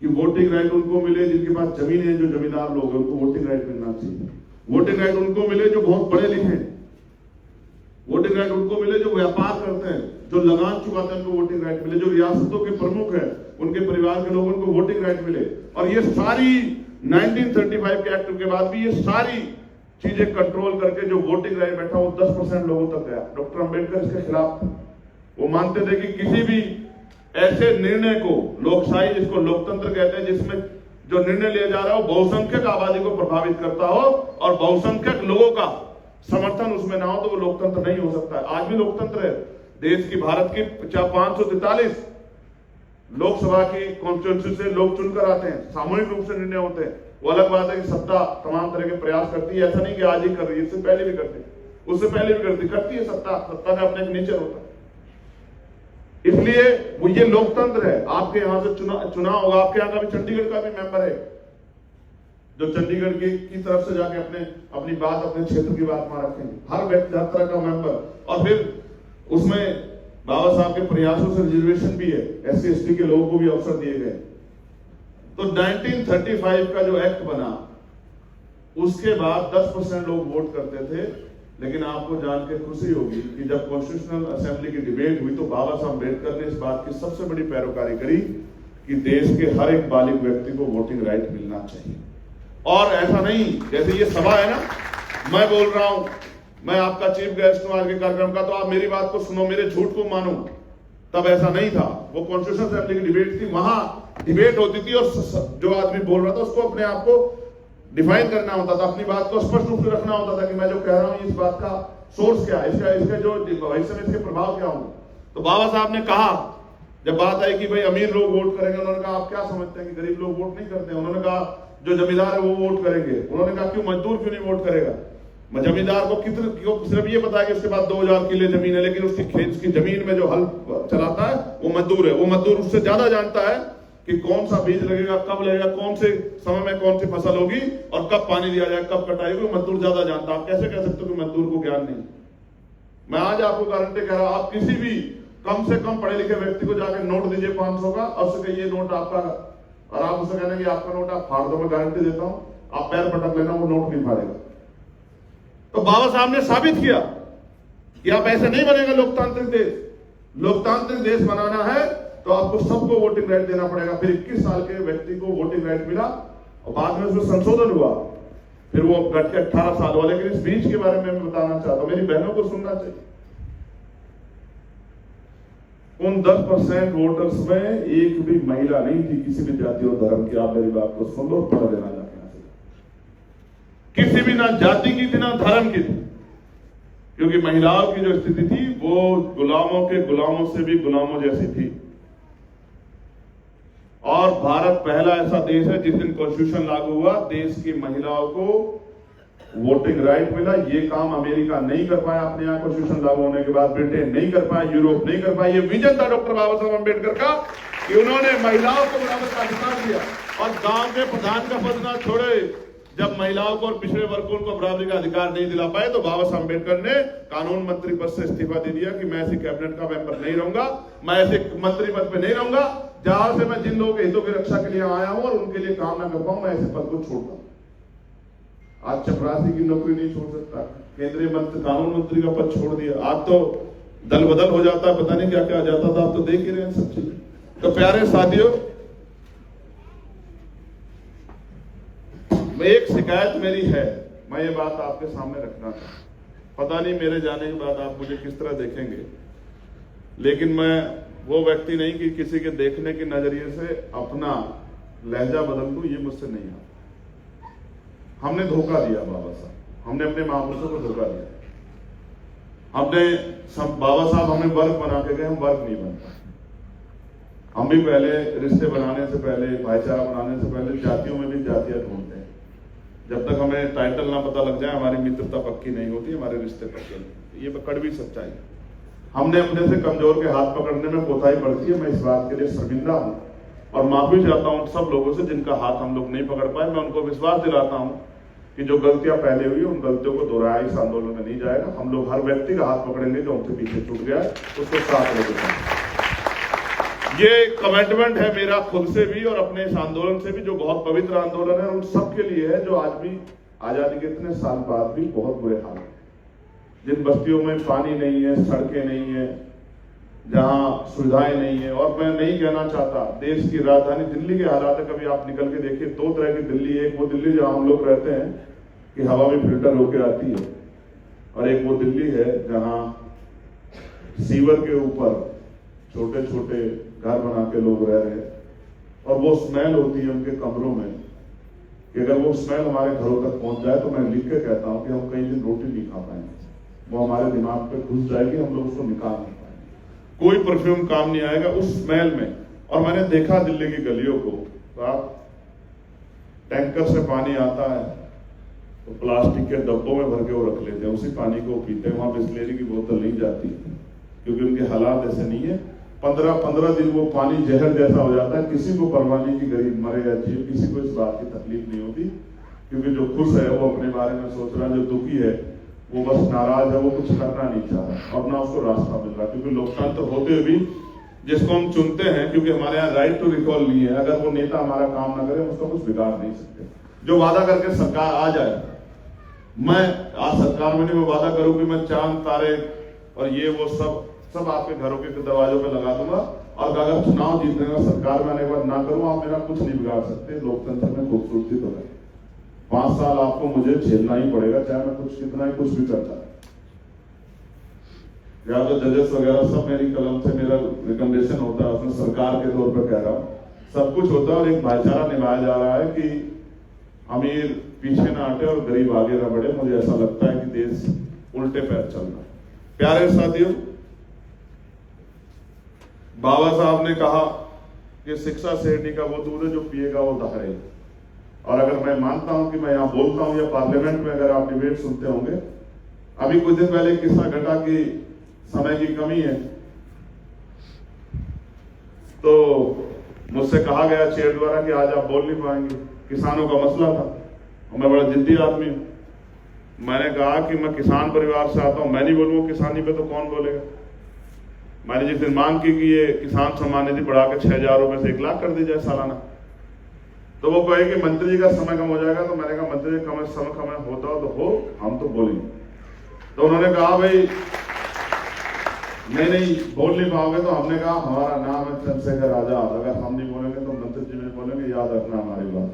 कि वोटिंग राइट उनको मिले जिनके पास जमीन है, जो जमींदार लोग हैं उनको वोटिंग राइट मिलना चाहिए। वोटिंग राइट उनको मिले जो बहुत पढ़े लिखे हैं। वोटिंग राइट उनको मिले जो व्यापार करते हैं, जो लगान चुकाते हैं, उनको वोटिंग राइट मिले। जो रियासतों के प्रमुख हैं, उनके परिवार के लोग, उनको वोटिंग राइट मिले। और ये सारी 1935 के एक्ट के बाद भी ये सारी चीजें कंट्रोल करके जो वोटिंग राइट बैठा वो 10% लोगों तक गया। डॉक्टर अंबेडकर इसके खिलाफ, वो मानते थे कि किसी भी ऐसे निर्णय को, लोकशाही जिसको लोकतंत्र कहते हैं, जिसमें जो निर्णय लिया जा रहा हो बहुसंख्यक आबादी को प्रभावित करता हो और बहुसंख्यक लोगों का समर्थन उसमें ना हो, तो वो लोकतंत्र नहीं हो सकता है। आज भी लोकतंत्र है देश की, भारत की 543 लोकसभा की कॉन्स्टिट्यूंसी से लोग चुनकर आते हैं, सामूहिक रूप से निर्णय होते हैं। वो अलग बात है कि सत्ता तमाम तरह के प्रयास करती है, ऐसा नहीं कि आज ही कर रही है, इससे पहले भी करती है, उससे पहले भी करती है। सत्ता का अपने एक नेचर होता है, इसलिए वो ये लोकतंत्र है। आपके यहां से चुनाव होगा, आपके यहां का भी चंडीगढ़ का भी मेंबर है जो चंडीगढ़ की तरफ से जाके अपनी बात, अपने क्षेत्र की बात वहां रखेंगे। हर व्यक्ति, हर तरह का मेंबर। और फिर उसमें बाबा साहब के प्रयासों से रिजर्वेशन भी है, SC ST के लोगों को भी अवसर दिए गए। तो 1935 का जो एक्ट बना, उसके बाद 10% लोग वोट करते थे। लेकिन आपको जान के खुशी होगी कि जब कॉन्स्टिट्यूशनल असेंबली की डिबेट हुई तो बाबा साहब अम्बेडकर ने इस बात की सबसे बड़ी पैरोकारी करी कि देश के हर एक बालिग व्यक्ति को वोटिंग राइट मिलना चाहिए। और ऐसा नहीं जैसे ये सभा है ना, मैं बोल रहा हूं, मैं आपका चीफ गेस्ट हूं आज के कार्यक्रम का, तो आप मेरी बात को सुनो, मेरे झूठ को मानो। तब ऐसा नहीं था। वो कॉन्स्टिट्यूशनल असेंबली की डिबेट थी, वहां डिबेट होती थी और जो आदमी बोल रहा था उसको अपने आप को डिफाइन करना होता था, अपनी बात को स्पष्ट रूप से रखना होता था कि मैं जो कह रहा हूं इस बात का सोर्स क्या है, इसका जो भविष्य में इसके प्रभाव क्या होंगे। तो बाबा साहब ने कहा, जब बात आई कि भाई अमीर लोग वोट करेंगे, उन्होंने कहा आप क्या समझते हैं कि गरीब लोग वोट नहीं करते हैं? उन्होंने कहा जो जमींदार है वो वोट करेंगे। उन्होंने कहा क्यों, मजदूर क्यों नहीं वोट करेगा? जमींदार को सिर्फ ये पता है कि उसके पास 2000 किले जमीन है, लेकिन उसकी खेत की जमीन में जो हल चलाता है वो मजदूर है। वो मजदूर उससे ज्यादा जानता है कि कौन सा बीज लगेगा, कब लगेगा, कौन से समय में कौन सी फसल होगी और कब पानी दिया जाए, कब कटाई होगी। मजदूर ज्यादा जानता है। आप कैसे कह सकते हो कि मजदूर को ज्ञान नहीं? मैं आज आपको गारंटी कह रहा हूं, आप किसी भी कम से कम पढ़े लिखे व्यक्ति को जाकर नोट दीजिए 500 का, और उससे कहिए नोट आपका, और आप उससे कहना कि आपका नोट आप फाड़ दो, मैं गारंटी देता हूं आप पैर पटक लेना, वो नोट नहीं फाड़ेगा। तो बाबा साहब ने साबित किया कि आप ऐसे नहीं बनेगा लोकतांत्रिक देश। लोकतांत्रिक देश बनाना है तो आपको सबको वोटिंग राइट देना पड़ेगा। फिर 21 साल के व्यक्ति को वोटिंग राइट मिला और बाद में उसमें संशोधन हुआ, फिर वो घट के 18 साल हुआ। लेकिन इस बीच के बारे में मैं बताना चाहता हूं, मेरी बहनों को सुनना चाहिए। उन 10% वोटर्स में एक भी महिला नहीं थी, किसी भी जाति और धर्म की। आप मेरी बात को सुन लो, पढ़ लेना जाके, किसी भी ना जाति की थी ना धर्म की थी, क्योंकि महिलाओं की जो स्थिति थी वो गुलामों के गुलामों से भी गुलामों जैसी थी। और भारत पहला ऐसा देश है जिस दिन कॉन्स्टिट्यूशन लागू हुआ, देश की महिलाओं को वोटिंग राइट मिला। ये काम अमेरिका नहीं कर पाया अपने यहाँ कॉन्स्टिट्यूशन लागू होने के बाद, ब्रिटेन नहीं कर पाया, यूरोप नहीं कर पाया। ये विजन था डॉक्टर बाबा साहब अम्बेडकर का कि उन्होंने महिलाओं को बराबर का अधिकार दिया। और गांव के प्रधान का पद ना छोड़े, जब महिलाओं को और पिछड़े वर्गों को बराबरी का अधिकार नहीं दिला पाए तो बाबा साहब अम्बेडकर ने कानून मंत्री पद से इस्तीफा दे दिया कि मैं ऐसे कैबिनेट का मेंबर नहीं रहूंगा, मैं ऐसे मंत्री पद पे नहीं रहूंगा जहां से मैं जिन लोगों के हितों की रक्षा के लिए आया हूं और उनके लिए काम ना कर पाऊं, मैं ऐसे पद को छोड़ता हूं। आज चपरासी की नौकरी नहीं छोड़ सकता, केंद्रीय मंत्री कानून मंत्री का पद छोड़ दिया। आज तो दल बदल हो जाता है, पता नहीं क्या क्या आ जाता था, आप तो देख ही रहे हैं सब चीजें। तो प्यारे साथियों, एक शिकायत मेरी है, मैं ये बात आपके सामने रखना चाहता। पता नहीं मेरे जाने के बाद आप मुझे किस तरह देखेंगे, लेकिन मैं वो व्यक्ति नहीं कि किसी के देखने के नजरिए से अपना लहजा बदल दूं, ये मुझसे नहीं आता। हमने धोखा दिया बाबा साहब, हमने अपने महापुरुषों को धोखा दिया। हमने सब बाबा साहब हमें वर्ग बना के गए, हम वर्ग नहीं बनता। हम भी पहले रिश्ते बनाने से पहले, भाईचारा बनाने से पहले जातियों में भी जातियां ढूंढते हैं। जब तक हमें टाइटल ना पता लग जाए हमारी मित्रता पक्की नहीं होती, हमारे रिश्ते पक्के नहीं होते। ये कड़वी सच्चाई है। हमने अपने से कमजोर के हाथ पकड़ने में कोताही बरती है। मैं इस बात के लिए शर्मिंदा हूं और माफी चाहता हूं सब लोगों से जिनका हाथ हम लोग नहीं पकड़ पाए। मैं उनको विश्वास दिलाता हूं कि जो गलतियां पहले हुई उन गलतियों को दोहराया इस आंदोलन में नहीं जाएगा। हम लोग हर व्यक्ति का हाथ पकड़ेंगे जो हमसे पीछे छूट गया है, उसको साथ लेकर। ये कमिटमेंट है मेरा खुद से भी और अपने इस आंदोलन से भी, जो बहुत पवित्र आंदोलन है उन सबके लिए है जो आज भी आजादी के इतने साल बाद भी बहुत बुरे हाल है। जिन बस्तियों में पानी नहीं है, सड़कें नहीं है, जहां सुविधाएं नहीं है। और मैं नहीं कहना चाहता, देश की राजधानी दिल्ली के हालात है, कभी आप निकल के देखिए। दो तरह की दिल्ली, एक वो दिल्ली जहां हम लोग रहते हैं कि हवा भी फिल्टर होकर आती है, और एक वो दिल्ली है जहां सीवर के ऊपर छोटे छोटे घर बना के लोग रह रहे हैं। और वो स्मेल होती है उनके कमरों में कि अगर वो स्मेल हमारे घरों तक पहुंच जाए तो मैं लिख के कहता हूं कि हम कई दिन रोटी नहीं खा पाएंगे। वो हमारे दिमाग पे घुस जाएगी, हम लोग उसको निकाल नहीं पाएंगे। कोई परफ्यूम काम नहीं आएगा उस स्मेल में। और मैंने देखा दिल्ली की गलियों को, तो आप टैंकर से पानी आता है तो प्लास्टिक के डब्बों में भर के वो रख लेते हैं, उसी पानी को पीते हैं। वहां बिस्लेरी की बोतल नहीं जाती क्योंकि उनके हालात ऐसे नहीं है। 15-15 दिन वो पानी जहर जैसा हो जाता है। किसी को परवाह नहीं कि गरीब मरे या जिए, किसी को इस बात की तकलीफ नहीं होती, क्योंकि जो खुश है वो अपने बारे में सोच रहा है, जो दुखी है वो बस नाराज है, वो कुछ करना नहीं चाह रहा और ना उसको रास्ता मिल रहा। क्योंकि लोकतंत्र होते हुए भी जिसको हम चुनते हैं, क्योंकि हमारे यहाँ राइट टू रिकॉल नहीं है, अगर वो नेता हमारा काम ना करे उसका कुछ बिगाड़ नहीं सकते। जो वादा करके सरकार आ जाए, मैं आज सरकार में नहीं, मैं वादा करूं कि मैं चांद तारे और ये वो सब आपके घरों के दरवाजों पे लगा दूंगा। और अगर चुनाव जीतने का सरकार में आने के बाद ना करूं, आप मेरा कुछ नहीं बिगाड़ सकते। लोकतंत्र में खूबसूरती तो है। 5 साल आपको मुझे झेलना ही पड़ेगा, चाहे मैं कुछ कितना ही कुछ भी करता है। या तो जजेस वगैरह सब मेरी कलम से मेरा रिकमेंडेशन होता है, उसमें सरकार के तौर पर कह रहा हूं, सब कुछ होता है और एक भाईचारा निभाया जा रहा है कि अमीर पीछे ना हटे और गरीब आगे ना बढ़े। मुझे ऐसा लगता है कि देश उल्टे पैर चल रहा है। प्यारे साथियों, बाबा साहब ने कहा कि शिक्षा शेरनी का वो दूध है जो पिएगा वो दहाड़ेगा। और अगर मैं मानता हूं कि मैं यहां बोलता हूं या पार्लियामेंट में अगर आप डिबेट सुनते होंगे, अभी कुछ दिन पहले किस्सा घटा कि समय की कमी है, तो मुझसे कहा गया चेयर द्वारा कि आज आप बोल नहीं पाएंगे, किसानों का मसला था और मैं बड़ा जिद्दी आदमी हूं। मैंने कहा कि मैं किसान परिवार से आता हूं, मैं नहीं बोलूंगा किसानी पे तो कौन बोलेगा। मैंने जिस दिन मांग की कि ये किसान सम्मान निधि बढ़ा के 6,000 रुपए से 1 लाख कर दी जाए सालाना, तो वो कहे कि मंत्री जी का समय कम हो जाएगा। तो मैंने कहा मंत्री जी का समय कम होता हो तो हो, हम तो बोलेंगे। तो उन्होंने कहा भाई नहीं बोल नहीं पाओगे। तो हमने कहा हमारा नाम है चंद्रशेखर आजाद, अगर हम नहीं बोलेंगे तो मंत्री जी नहीं बोलेंगे, याद रखना हमारी बात।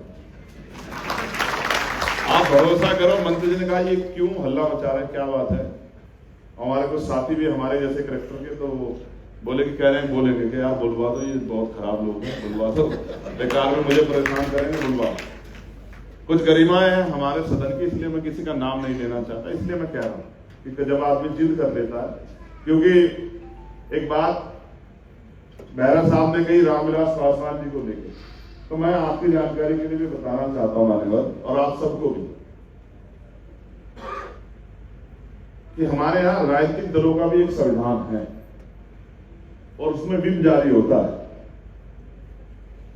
आप भरोसा करो। मंत्री जी ने कहा ये क्यों हल्ला मचा रहे हैं, क्या बात है। हमारे कुछ साथी भी हमारे जैसे करेक्टर के, तो बोले कि कह रहे हैं बोलेंगे कि यार बुलवा दो, ये बहुत खराब लोग हैं, बुलवा दो, बेकार में मुझे परेशान करेंगे, बुलवा। कुछ गरिमाएं हैं हमारे सदन की, इसलिए मैं किसी का नाम नहीं लेना चाहता। इसलिए मैं कह रहा हूं कि जब आदमी जिद कर लेता है, क्योंकि एक बात मेहरा साहब ने कही रामविलास पासवान जी को लेकर, तो मैं आपकी जानकारी के लिए भी बताना चाहता हूं मान्यवर और आप सबको भी कि हमारे यहाँ राजनीतिक दलों का भी एक संविधान है और उसमें विप जारी होता है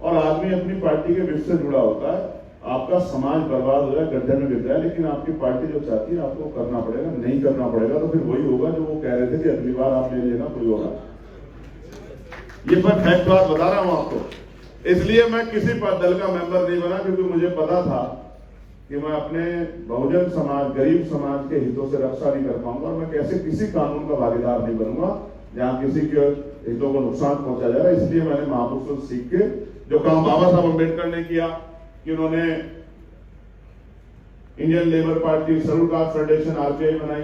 और आदमी अपनी पार्टी के विप से जुड़ा होता है। आपका समाज बर्बाद हो जाए, गड्ढे में गिर जाए, लेकिन आपकी पार्टी जो चाहती है आपको करना पड़ेगा। नहीं करना पड़ेगा तो फिर वही होगा जो वो कह रहे थे कि अगली बार आप ले लेना, कोई होगा। ये मैं फैक्ट बात बता रहा हूं आपको। इसलिए मैं किसी दल का मेंबर नहीं बना, क्योंकि मुझे पता था कि मैं अपने बहुजन समाज, गरीब समाज के हितों से रक्षा नहीं कर पाऊंगा और मैं कैसे किसी कानून का भागीदार नहीं बनूंगा जहां किसी के हितों को नुकसान पहुंचा जा रहा है। इसलिए मैंने महापुरुषों से सीख के जो काम बाबा साहब अम्बेडकर ने किया कि उन्होंने Indian labour party, schedule caste federation RPI बनाई,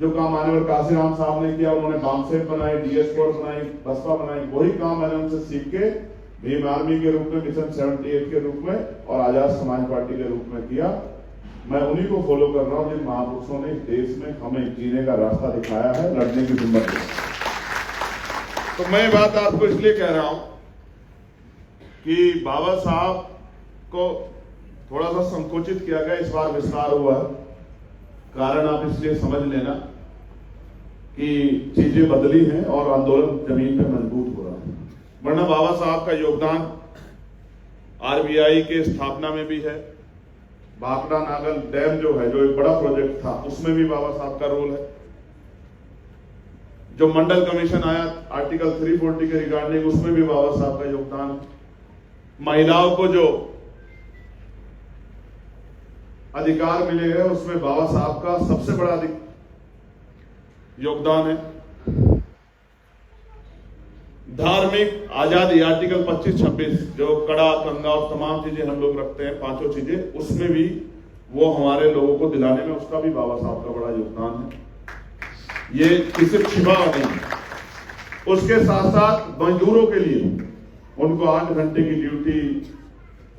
जो काम मानवर काशीराम साहब ने किया, उन्होंने बामसेफ बनाई, डीएस फोर्स बनाई, बसपा बनाई, वही काम मैंने उनसे सीख के भीम आर्मी के रूप में, मिशन 78 के रूप में और आजाद समाज पार्टी के रूप में किया। मैं उन्हीं को फॉलो कर रहा हूं जिन महापुरुषों ने देश में हमें जीने का रास्ता दिखाया है, लड़ने की हिम्मत दी। तो मैं बात आपको इसलिए कह रहा हूं कि बाबा साहब को थोड़ा सा संकोचित किया गया, इस बार विस्तार हुआ है। कारण आप इसलिए समझ लेना कि चीजें बदली हैं और आंदोलन जमीन पे मजबूत हो रहा है। वरना बाबा साहब का योगदान आरबीआई के स्थापना में भी है। भाखड़ा नागल डैम जो है, जो एक बड़ा प्रोजेक्ट था, उसमें भी बाबा साहब का रोल है। जो मंडल कमीशन आया आर्टिकल 340 के रिगार्डिंग, उसमें भी बाबा साहब का योगदान है। महिलाओं को जो अधिकार मिले हैं उसमें बाबा साहब का सबसे बड़ा योगदान है। धार्मिक आजादी आर्टिकल 25-26 जो कड़ा कंगा और तमाम चीजें हम लोग रखते हैं, पांचों चीजें, उसमें भी वो हमारे लोगों को दिलाने में उसका भी बाबा साहब का बड़ा योगदान है। ये किसी छिपा नहीं है। उसके साथ साथ मजदूरों के लिए उनको 8 घंटे की ड्यूटी,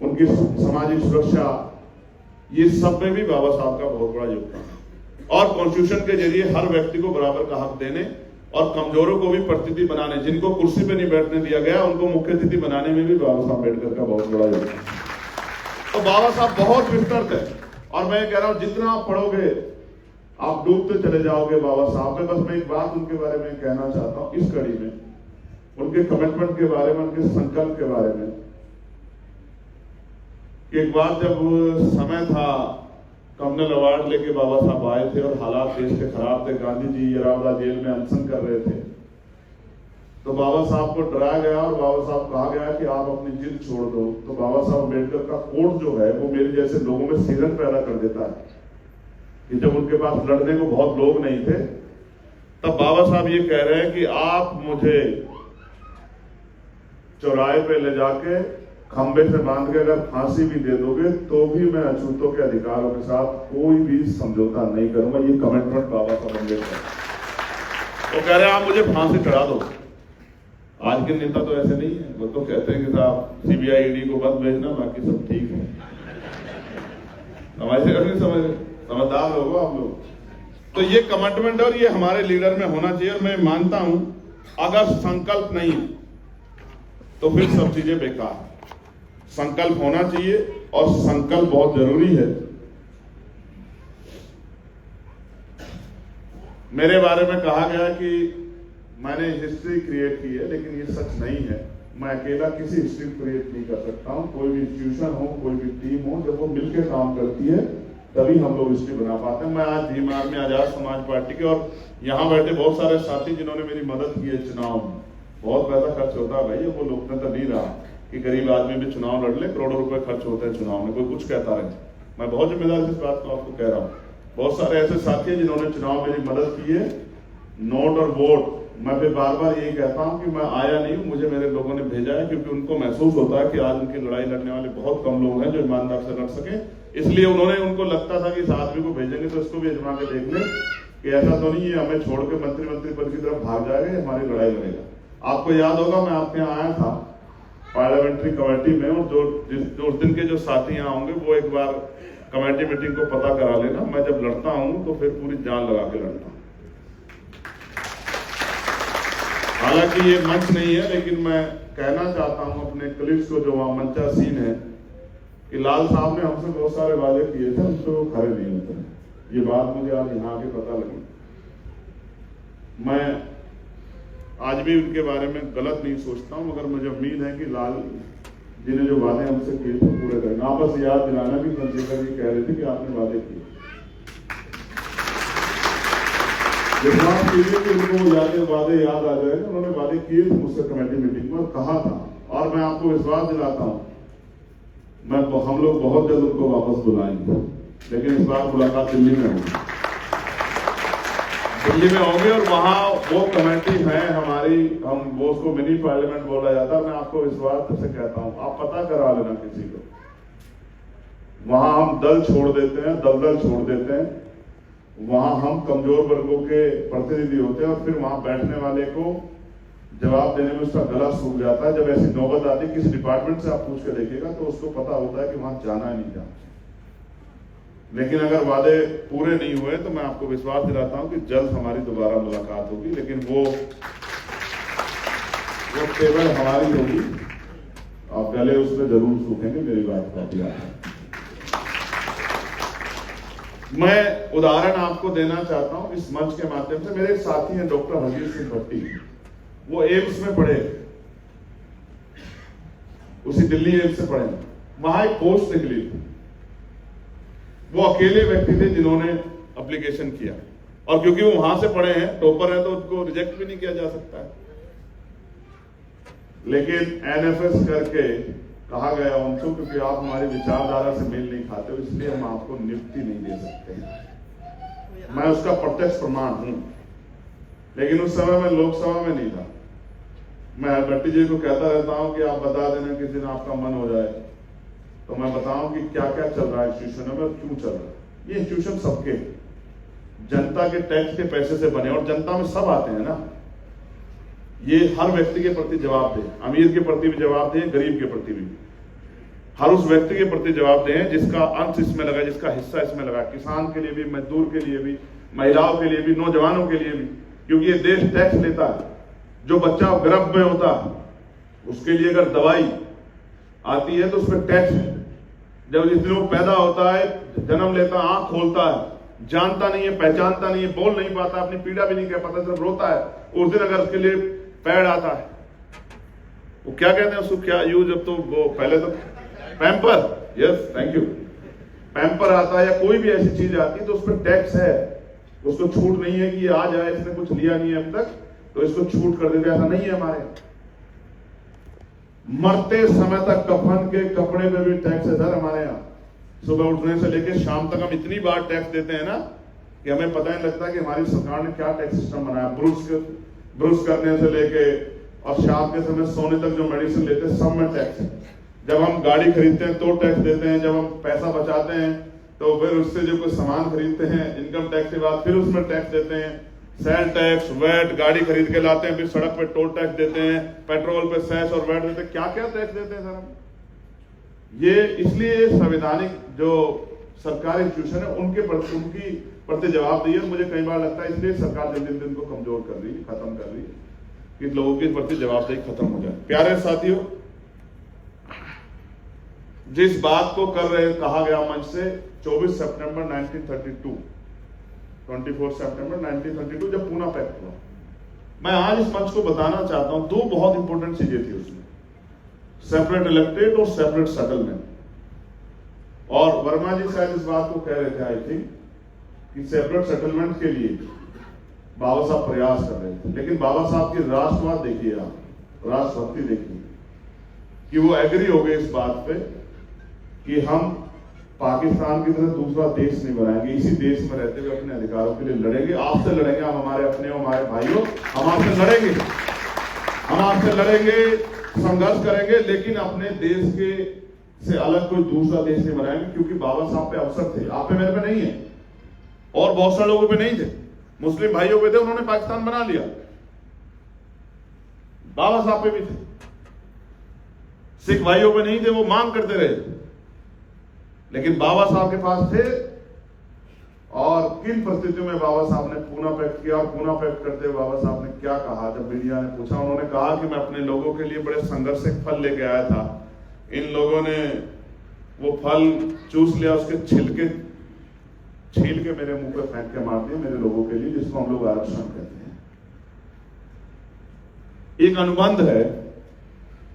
उनकी सामाजिक सुरक्षा, ये सब में भी बाबा साहब का बहुत बड़ा योगदान है। और कॉन्स्टिट्यूशन के जरिए हर व्यक्ति को बराबर का हक देने और कमजोरों को भी प्रतिनिधि बनाने, जिनको कुर्सी पे नहीं बैठने दिया गया उनको मुख्य अतिथि बनाने में भी बाबा साहब अम्बेडकर का बहुत बड़ा योगदान है। तो बाबा साहब बहुत विस्तृत है और मैं कह रहा हूं जितना आप पढ़ोगे आप डूबते चले जाओगे बाबा साहब में। बस मैं एक बात उनके बारे में कहना चाहता हूं इस कड़ी में, उनके कमिटमेंट के बारे में, उनके संकल्प के बारे में। एक बार जब समय था, कम्युनल अवार्ड लेके बाबा साहब आए थे और हालात देश के खराब थे, गांधी जी येरावड़ा जेल में अनशन कर रहे थे, तो बाबा साहब को डराया गया और बाबा साहब कहा गया कि आप अपनी जिद छोड़ दो। तो बाबा साहब अम्बेडकर का कोट जो है वो मेरे जैसे लोगों में सीरन पैदा कर देता है कि जब उनके पास लड़ने को बहुत लोग नहीं थे, तब बाबा साहब ये कह रहे हैं कि आप मुझे चौराहे पे ले जाके खंबे से बांध के अगर फांसी भी दे दोगे तो भी मैं अछूतों के अधिकारों के साथ कोई भी समझौता नहीं करूंगा। ये कमिटमेंट बाबा साहब अम्बेडकर वो कह रहे हैं आप मुझे फांसी चढ़ा दो। आज के नेता तो ऐसे नहीं है, वो तो कहते हैं कि साहब सीबीआई ईडी को बस भेजना, बाकी सब ठीक है। हमारे से समझदार लोग आप लोग। तो ये कमिटमेंट और ये हमारे लीडर में होना चाहिए। और मैं मानता हूं अगर संकल्प नहीं तो फिर सब चीजें बेकार है। संकल्प होना चाहिए और संकल्प बहुत जरूरी है। मेरे बारे में कहा गया कि मैंने हिस्ट्री क्रिएट की है, लेकिन ये सच नहीं है। मैं अकेला किसी हिस्ट्री क्रिएट नहीं कर सकता हूं। कोई भी इंस्टीट्यूशन हो, कोई भी टीम हो, जब वो मिलकर काम करती है तभी हम लोग हिस्ट्री बना पाते हैं। मैं आज भीम आर्मी आजाद समाज पार्टी के और यहाँ बैठे बहुत सारे साथी जिन्होंने मेरी मदद की है चुनाव में। बहुत पैसा खर्च होता है भाई, वो लोकतंत्र नहीं रहा कि गरीब आदमी भी चुनाव लड़ ले, करोड़ों रुपए खर्च होते हैं चुनाव में, कोई कुछ कहता रहे। मैं बहुत जिम्मेदारी से इस बात को आपको कह रहा हूँ। बहुत सारे ऐसे साथी हैं जिन्होंने चुनाव में मेरी मदद की है। नोट और वोट, मैं फिर बार बार यही कहता हूँ कि मैं आया नहीं हूँ, मुझे मेरे लोगों ने भेजा है, क्योंकि उनको महसूस होता है कि आज उनकी लड़ाई लड़ने वाले बहुत कम लोग हैं जो ईमानदार से लड़ सके। इसलिए उनको लगता था कि इस आदमी को भेजेंगे तो इसको भी आजमा के देख ले कि ऐसा तो नहीं है हमें छोड़ के मंत्री पद की तरफ भाग जाएगा, हमारी लड़ाई लड़ेगा। आपको याद होगा मैं आपके यहाँ आया था पार्लियामेंट्री कमेटी में, और जो उस दिन के जो साथी यहाँ होंगे वो एक बार कमेटी मीटिंग को पता करा लेना। मैं जब लड़ता हूँ तो फिर पूरी जान लगा के लड़ता हूँ। हालांकि ये मंच नहीं है, लेकिन मैं कहना चाहता हूँ अपने कलीग्स को जो वहां मंचासीन है कि लाल साहब ने हमसे बहुत सारे वादे किए थे, उनसे वो खरे नहीं होते। ये बात मुझे आज यहाँ आके पता लगी। मैं आज भी उनके बारे में गलत नहीं सोचता हूं, मगर मुझे उम्मीद है कि लाल जी ने जो वादे हमसे किए थे पूरे करेंगे। आप बस याद दिलाना भी चंद्रशेखर जी कह रहे थे कि आपने वादे किए, विश्वास कीजिए कि उनको वो वादे याद आ जाएगा। उन्होंने वादे किए थे मुझसे कमेटी मीटिंग में और कहा था, और मैं आपको विश्वास दिलाता हूं हम लोग बहुत जल्द उनको वापस बुलाएंगे, लेकिन इस बार मुलाकात दिल्ली में होगी, दिल्ली में होगी। और वहां वो कमेटी है हमारी, हम वो उसको मिनी पार्लियामेंट बोला जाता है। मैं आपको विश्वास से कहता हूं, आप पता करा लेना किसी को, वहां हम दल छोड़ देते हैं, दलदल छोड़ देते हैं, वहां हम कमजोर वर्गों के प्रतिनिधि होते हैं और फिर वहां बैठने वाले को जवाब देने में उसका गला सूख जाता है। जब ऐसी नौबत आती है, किसी डिपार्टमेंट से आप पूछ के देखिएगा तो उसको पता होता है कि वहां जाना ही नहीं जाना। लेकिन अगर वादे पूरे नहीं हुए तो मैं आपको विश्वास दिलाता हूं कि जल्द हमारी दोबारा मुलाकात होगी, लेकिन वो केवल हमारी होगी, आप गले उसमें जरूर सूखेंगे, मेरी बात का ध्यान है। मैं उदाहरण आपको देना चाहता हूं इस मंच के माध्यम से। मेरे साथी हैं डॉक्टर हरजीत सिंह भट्टी, वो एम्स में पढ़े, उसी दिल्ली एम्स से पढ़े, वहां एक पोस्ट निकली थी, वो अकेले व्यक्ति थे जिन्होंने एप्लीकेशन किया, और क्योंकि वो वहां से पढ़े हैं, टॉपर है, तो उनको रिजेक्ट भी नहीं किया जा सकता है। लेकिन एनएफएस करके कहा गया उनको, क्योंकि आप हमारी विचारधारा से मेल नहीं खाते हो, इसलिए हम आपको नियुक्ति नहीं दे सकते। मैं उसका प्रत्यक्ष प्रमाण हूं, लेकिन उस समय मैं लोकसभा में नहीं था। मैं भट्टी जी को कहता रहता हूं कि आप बता देना किस दिन आपका मन हो जाए तो मैं बताऊं कि क्या क्या चल रहा है इंस्टीट्यूशन में और क्यों चल रहा है। ये इंस्टीट्यूशन सबके, जनता के टैक्स के पैसे से बने, और जनता में सब आते हैं ना। ये हर व्यक्ति के प्रति जवाब दे, अमीर के प्रति भी जवाब दे, गरीब के प्रति भी, हर उस व्यक्ति के प्रति जवाब दे जिसका अंश इसमें लगा, जिसका हिस्सा इसमें लगा, किसान के लिए भी, मजदूर के लिए भी, महिलाओं के लिए भी, नौजवानों के लिए भी, क्योंकि ये देश टैक्स लेता है। जो बच्चा गर्भ में होता है उसके लिए अगर दवाई आती है तो उसमें टैक्स है। जब जिस दिन वो पैदा होता है, जन्म लेता है, आंख खोलता है, जानता नहीं है, पहचानता नहीं है, बोल नहीं पाता, अपनी पीड़ा भी नहीं कह पाता, सिर्फ रोता है, उस दिन अगर उसके लिए पैड आता है, वो क्या कहते हैं उसको, क्या यूज, अब तो वो पहले तो pamper, yes thank you, pamper आता है या कोई भी ऐसी चीज आती है तो उस पर टैक्स है। उसको छूट नहीं है कि आ जाए, इसने कुछ लिया नहीं है अब तक तो इसको छूट कर देते, ऐसा नहीं है हमारे। मरते समय तक कफन के कपड़े पे भी टैक्स है सर हमारे यहाँ। सुबह उठने से लेकर शाम तक हम इतनी बार टैक्स देते हैं ना कि हमें पता नहीं लगता कि हमारी सरकार ने क्या टैक्स सिस्टम बनाया। ब्रुश करने से लेके और शाम के समय सोने तक जो मेडिसिन लेते हैं सब में टैक्स है। जब हम गाड़ी खरीदते हैं तो टैक्स देते हैं, जब हम पैसा बचाते हैं तो फिर उससे जो कोई सामान खरीदते हैं इनकम टैक्स के बाद फिर उसमें टैक्स देते हैं, सेल टैक्स, वैट, गाड़ी खरीद के लाते हैं फिर सड़क पे टोल टैक्स देते हैं, पेट्रोल पे सेस और वैट देते हैं, क्या क्या टैक्स देते हैं सर हम। ये इसलिए संवैधानिक जो सरकारी इंस्टीट्यूशन है उनकी प्रति जवाबदेही है। मुझे कई बार लगता है इसलिए सरकार दिन दिन को कमजोर कर रही है, खत्म कर रही है कि लोगों के प्रति जवाबदेही खत्म हो जाए। प्यारे साथियों, जिस बात को कर रहे कहा गया मंच से 24 सितंबर 1932 24 सितंबर 1932 जब पूना पैक्ट हुआ, मैं आज इस मंच को बताना चाहता हूं दो बहुत इंपॉर्टेंट चीजें थी उसमें, सेपरेट इलेक्टेड और सेपरेट सेटलमेंट। और वर्मा जी शायद इस बात को कह रहे थे आई थिंक कि सेपरेट सेटलमेंट के लिए बाबा साहब प्रयास कर रहे थे, लेकिन बाबा साहब की राष्ट्रवाद देखिए, आप राष्ट्रभक्ति देखिए कि वो एग्री हो गए इस बात पे कि हम पाकिस्तान की तरह दूसरा देश नहीं बनाएंगे, इसी देश में रहते हुए अपने अधिकारों के लिए लड़ेंगे। आपसे लड़ेंगे, हम हमारे अपने हमारे भाइयों, हम आपसे लड़ेंगे, हम आपसे लड़ेंगे, संघर्ष करेंगे, लेकिन अपने देश के से अलग कोई दूसरा देश नहीं बनाएंगे। क्योंकि बाबा साहब पे अवसर थे, आप पे मेरे पे नहीं है, और बहुत सारे लोगों पे नहीं थे, मुस्लिम भाइयों पे थे, उन्होंने पाकिस्तान बना लिया, बाबा साहब पे भी थे, सिख भाइयों पे नहीं थे, वो मांग करते रहे, लेकिन बाबा साहब के पास थे। और किन परिस्थितियों में बाबा साहब ने पूना पैक्ट किया, और पूना पैक्ट करते हुए बाबा साहब ने क्या कहा जब मीडिया ने पूछा, उन्होंने कहा कि मैं अपने लोगों के लिए बड़े संघर्ष से फल लेके आया था, इन लोगों ने वो फल चूस लिया, उसके छिलके छील के मेरे मुंह पे फेंक के मार दिए मेरे लोगों के लिए, जिसको हम लोग आरक्षण कहते हैं। एक अनुबंध है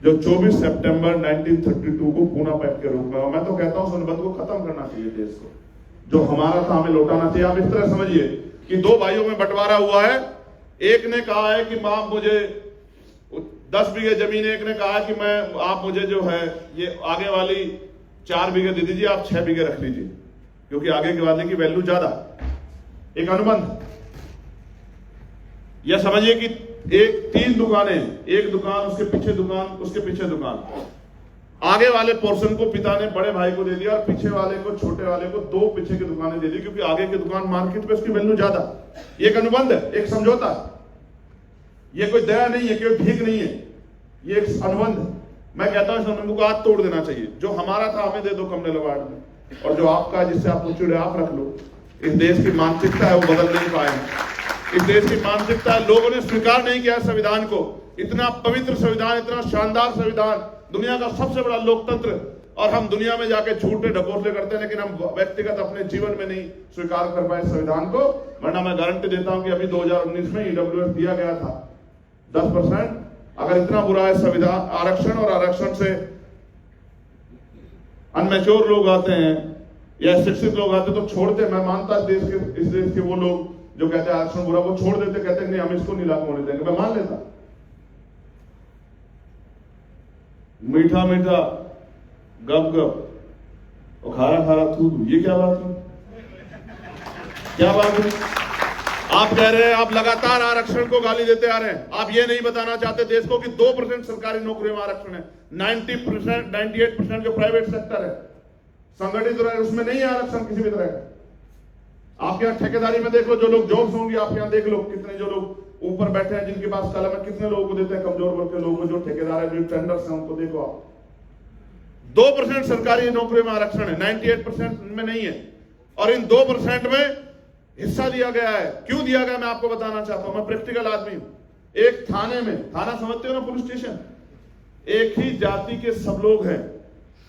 जो 24 सितंबर 1932 को पूना पैक्ट के रूप में, और मैं तो कहता हूं उस अनुबंध को खत्म करना चाहिए देश को, जो हमारा था हमें लौटाना चाहिए। आप इस तरह समझिए कि दो भाइयों में बंटवारा हुआ है, एक ने कहा है कि आप मुझे 10 बीघे जमीन, एक ने कहा कि आप मुझे जो है ये आगे वाली 4 बीघे दे दीजिए, आप 6 बीघे रख लीजिए क्योंकि आगे के वादे की वैल्यू ज्यादा। एक अनुबंध, यह समझिए कि एक 3 दुकानें, एक दुकान, उसके पीछे दुकान, उसके पीछे दुकान, आगे वाले पोर्शन को पिता ने बड़े भाई को दे दिया और पीछे वाले को, छोटे वाले को 2 पीछे की दुकानें दे दी क्योंकि आगे की दुकान मार्केट पे उसकी वैल्यू ज्यादा। एक अनुबंध है, एक समझौता, ये कोई दया नहीं है, कोई भीख नहीं है, ये एक अनुबंध। मैं कहता हूं इस अनुबंध को आज तोड़ देना चाहिए। जो हमारा था हमें दे दो कमरे लवाड़ में, और जो आपका है जिससे आप मुझे आप रख लो। इस देश की मानसिकता है वो बदल नहीं पाए। इस देश की मानसिकता है, लोगों ने स्वीकार नहीं किया संविधान को। इतना पवित्र संविधान, इतना शानदार संविधान, दुनिया का सबसे बड़ा लोकतंत्र, और हम दुनिया में जाके झूठे ढकोसले करते हैं, लेकिन हम व्यक्तिगत अपने जीवन में नहीं स्वीकार कर पाए संविधान को। वरना मैं गारंटी देता हूं कि अभी 2019 में ईडब्ल्यूएस दिया गया था 10%। अगर इतना बुरा है संविधान, आरक्षण, और आरक्षण से अनमेच्योर लोग आते हैं या शिक्षित लोग आते तो छोड़ते। मैं मानता इस देश के वो लोग जो कहते हैं आरक्षण बुरा, वो छोड़ देते, कहते हैं नहीं हम इसको नहीं लागू होने देंगे, मैं मान लेता। मीठा मीठा गप गप और खारा खारा थू थू, ये क्या बात है? क्या बात है? आप कह रहे हैं, आप लगातार आरक्षण को गाली देते आ रहे हैं। आप ये नहीं बताना चाहते देश को कि 2% सरकारी नौकरियों में आरक्षण है, 90%, 98% जो प्राइवेट सेक्टर है, संगठित रहे, उसमें नहीं है आरक्षण किसी भी तरह का। आपके यहाँ ठेकेदारी में देख लो, जो लोग जॉब्स होंगी, आप यहाँ देख लो कितने जो लोग ऊपर बैठे हैं जिनके पास कलम है, कितने लोगों को देते हैं, कमजोर वर्ग के लोगों को, जो ठेकेदार है, जो टेंडर्स हैं, उनको देखो आप। 2% सरकारी नौकरियों में आरक्षण है, 98% में नहीं है। और इन 2% में हिस्सा दिया गया है। क्यों दिया गया मैं आपको बताना चाहता हूं, मैं प्रैक्टिकल आदमी हूं। एक थाने में, थाना समझते हो ना, पुलिस स्टेशन, एक ही जाति के सब लोग हैं,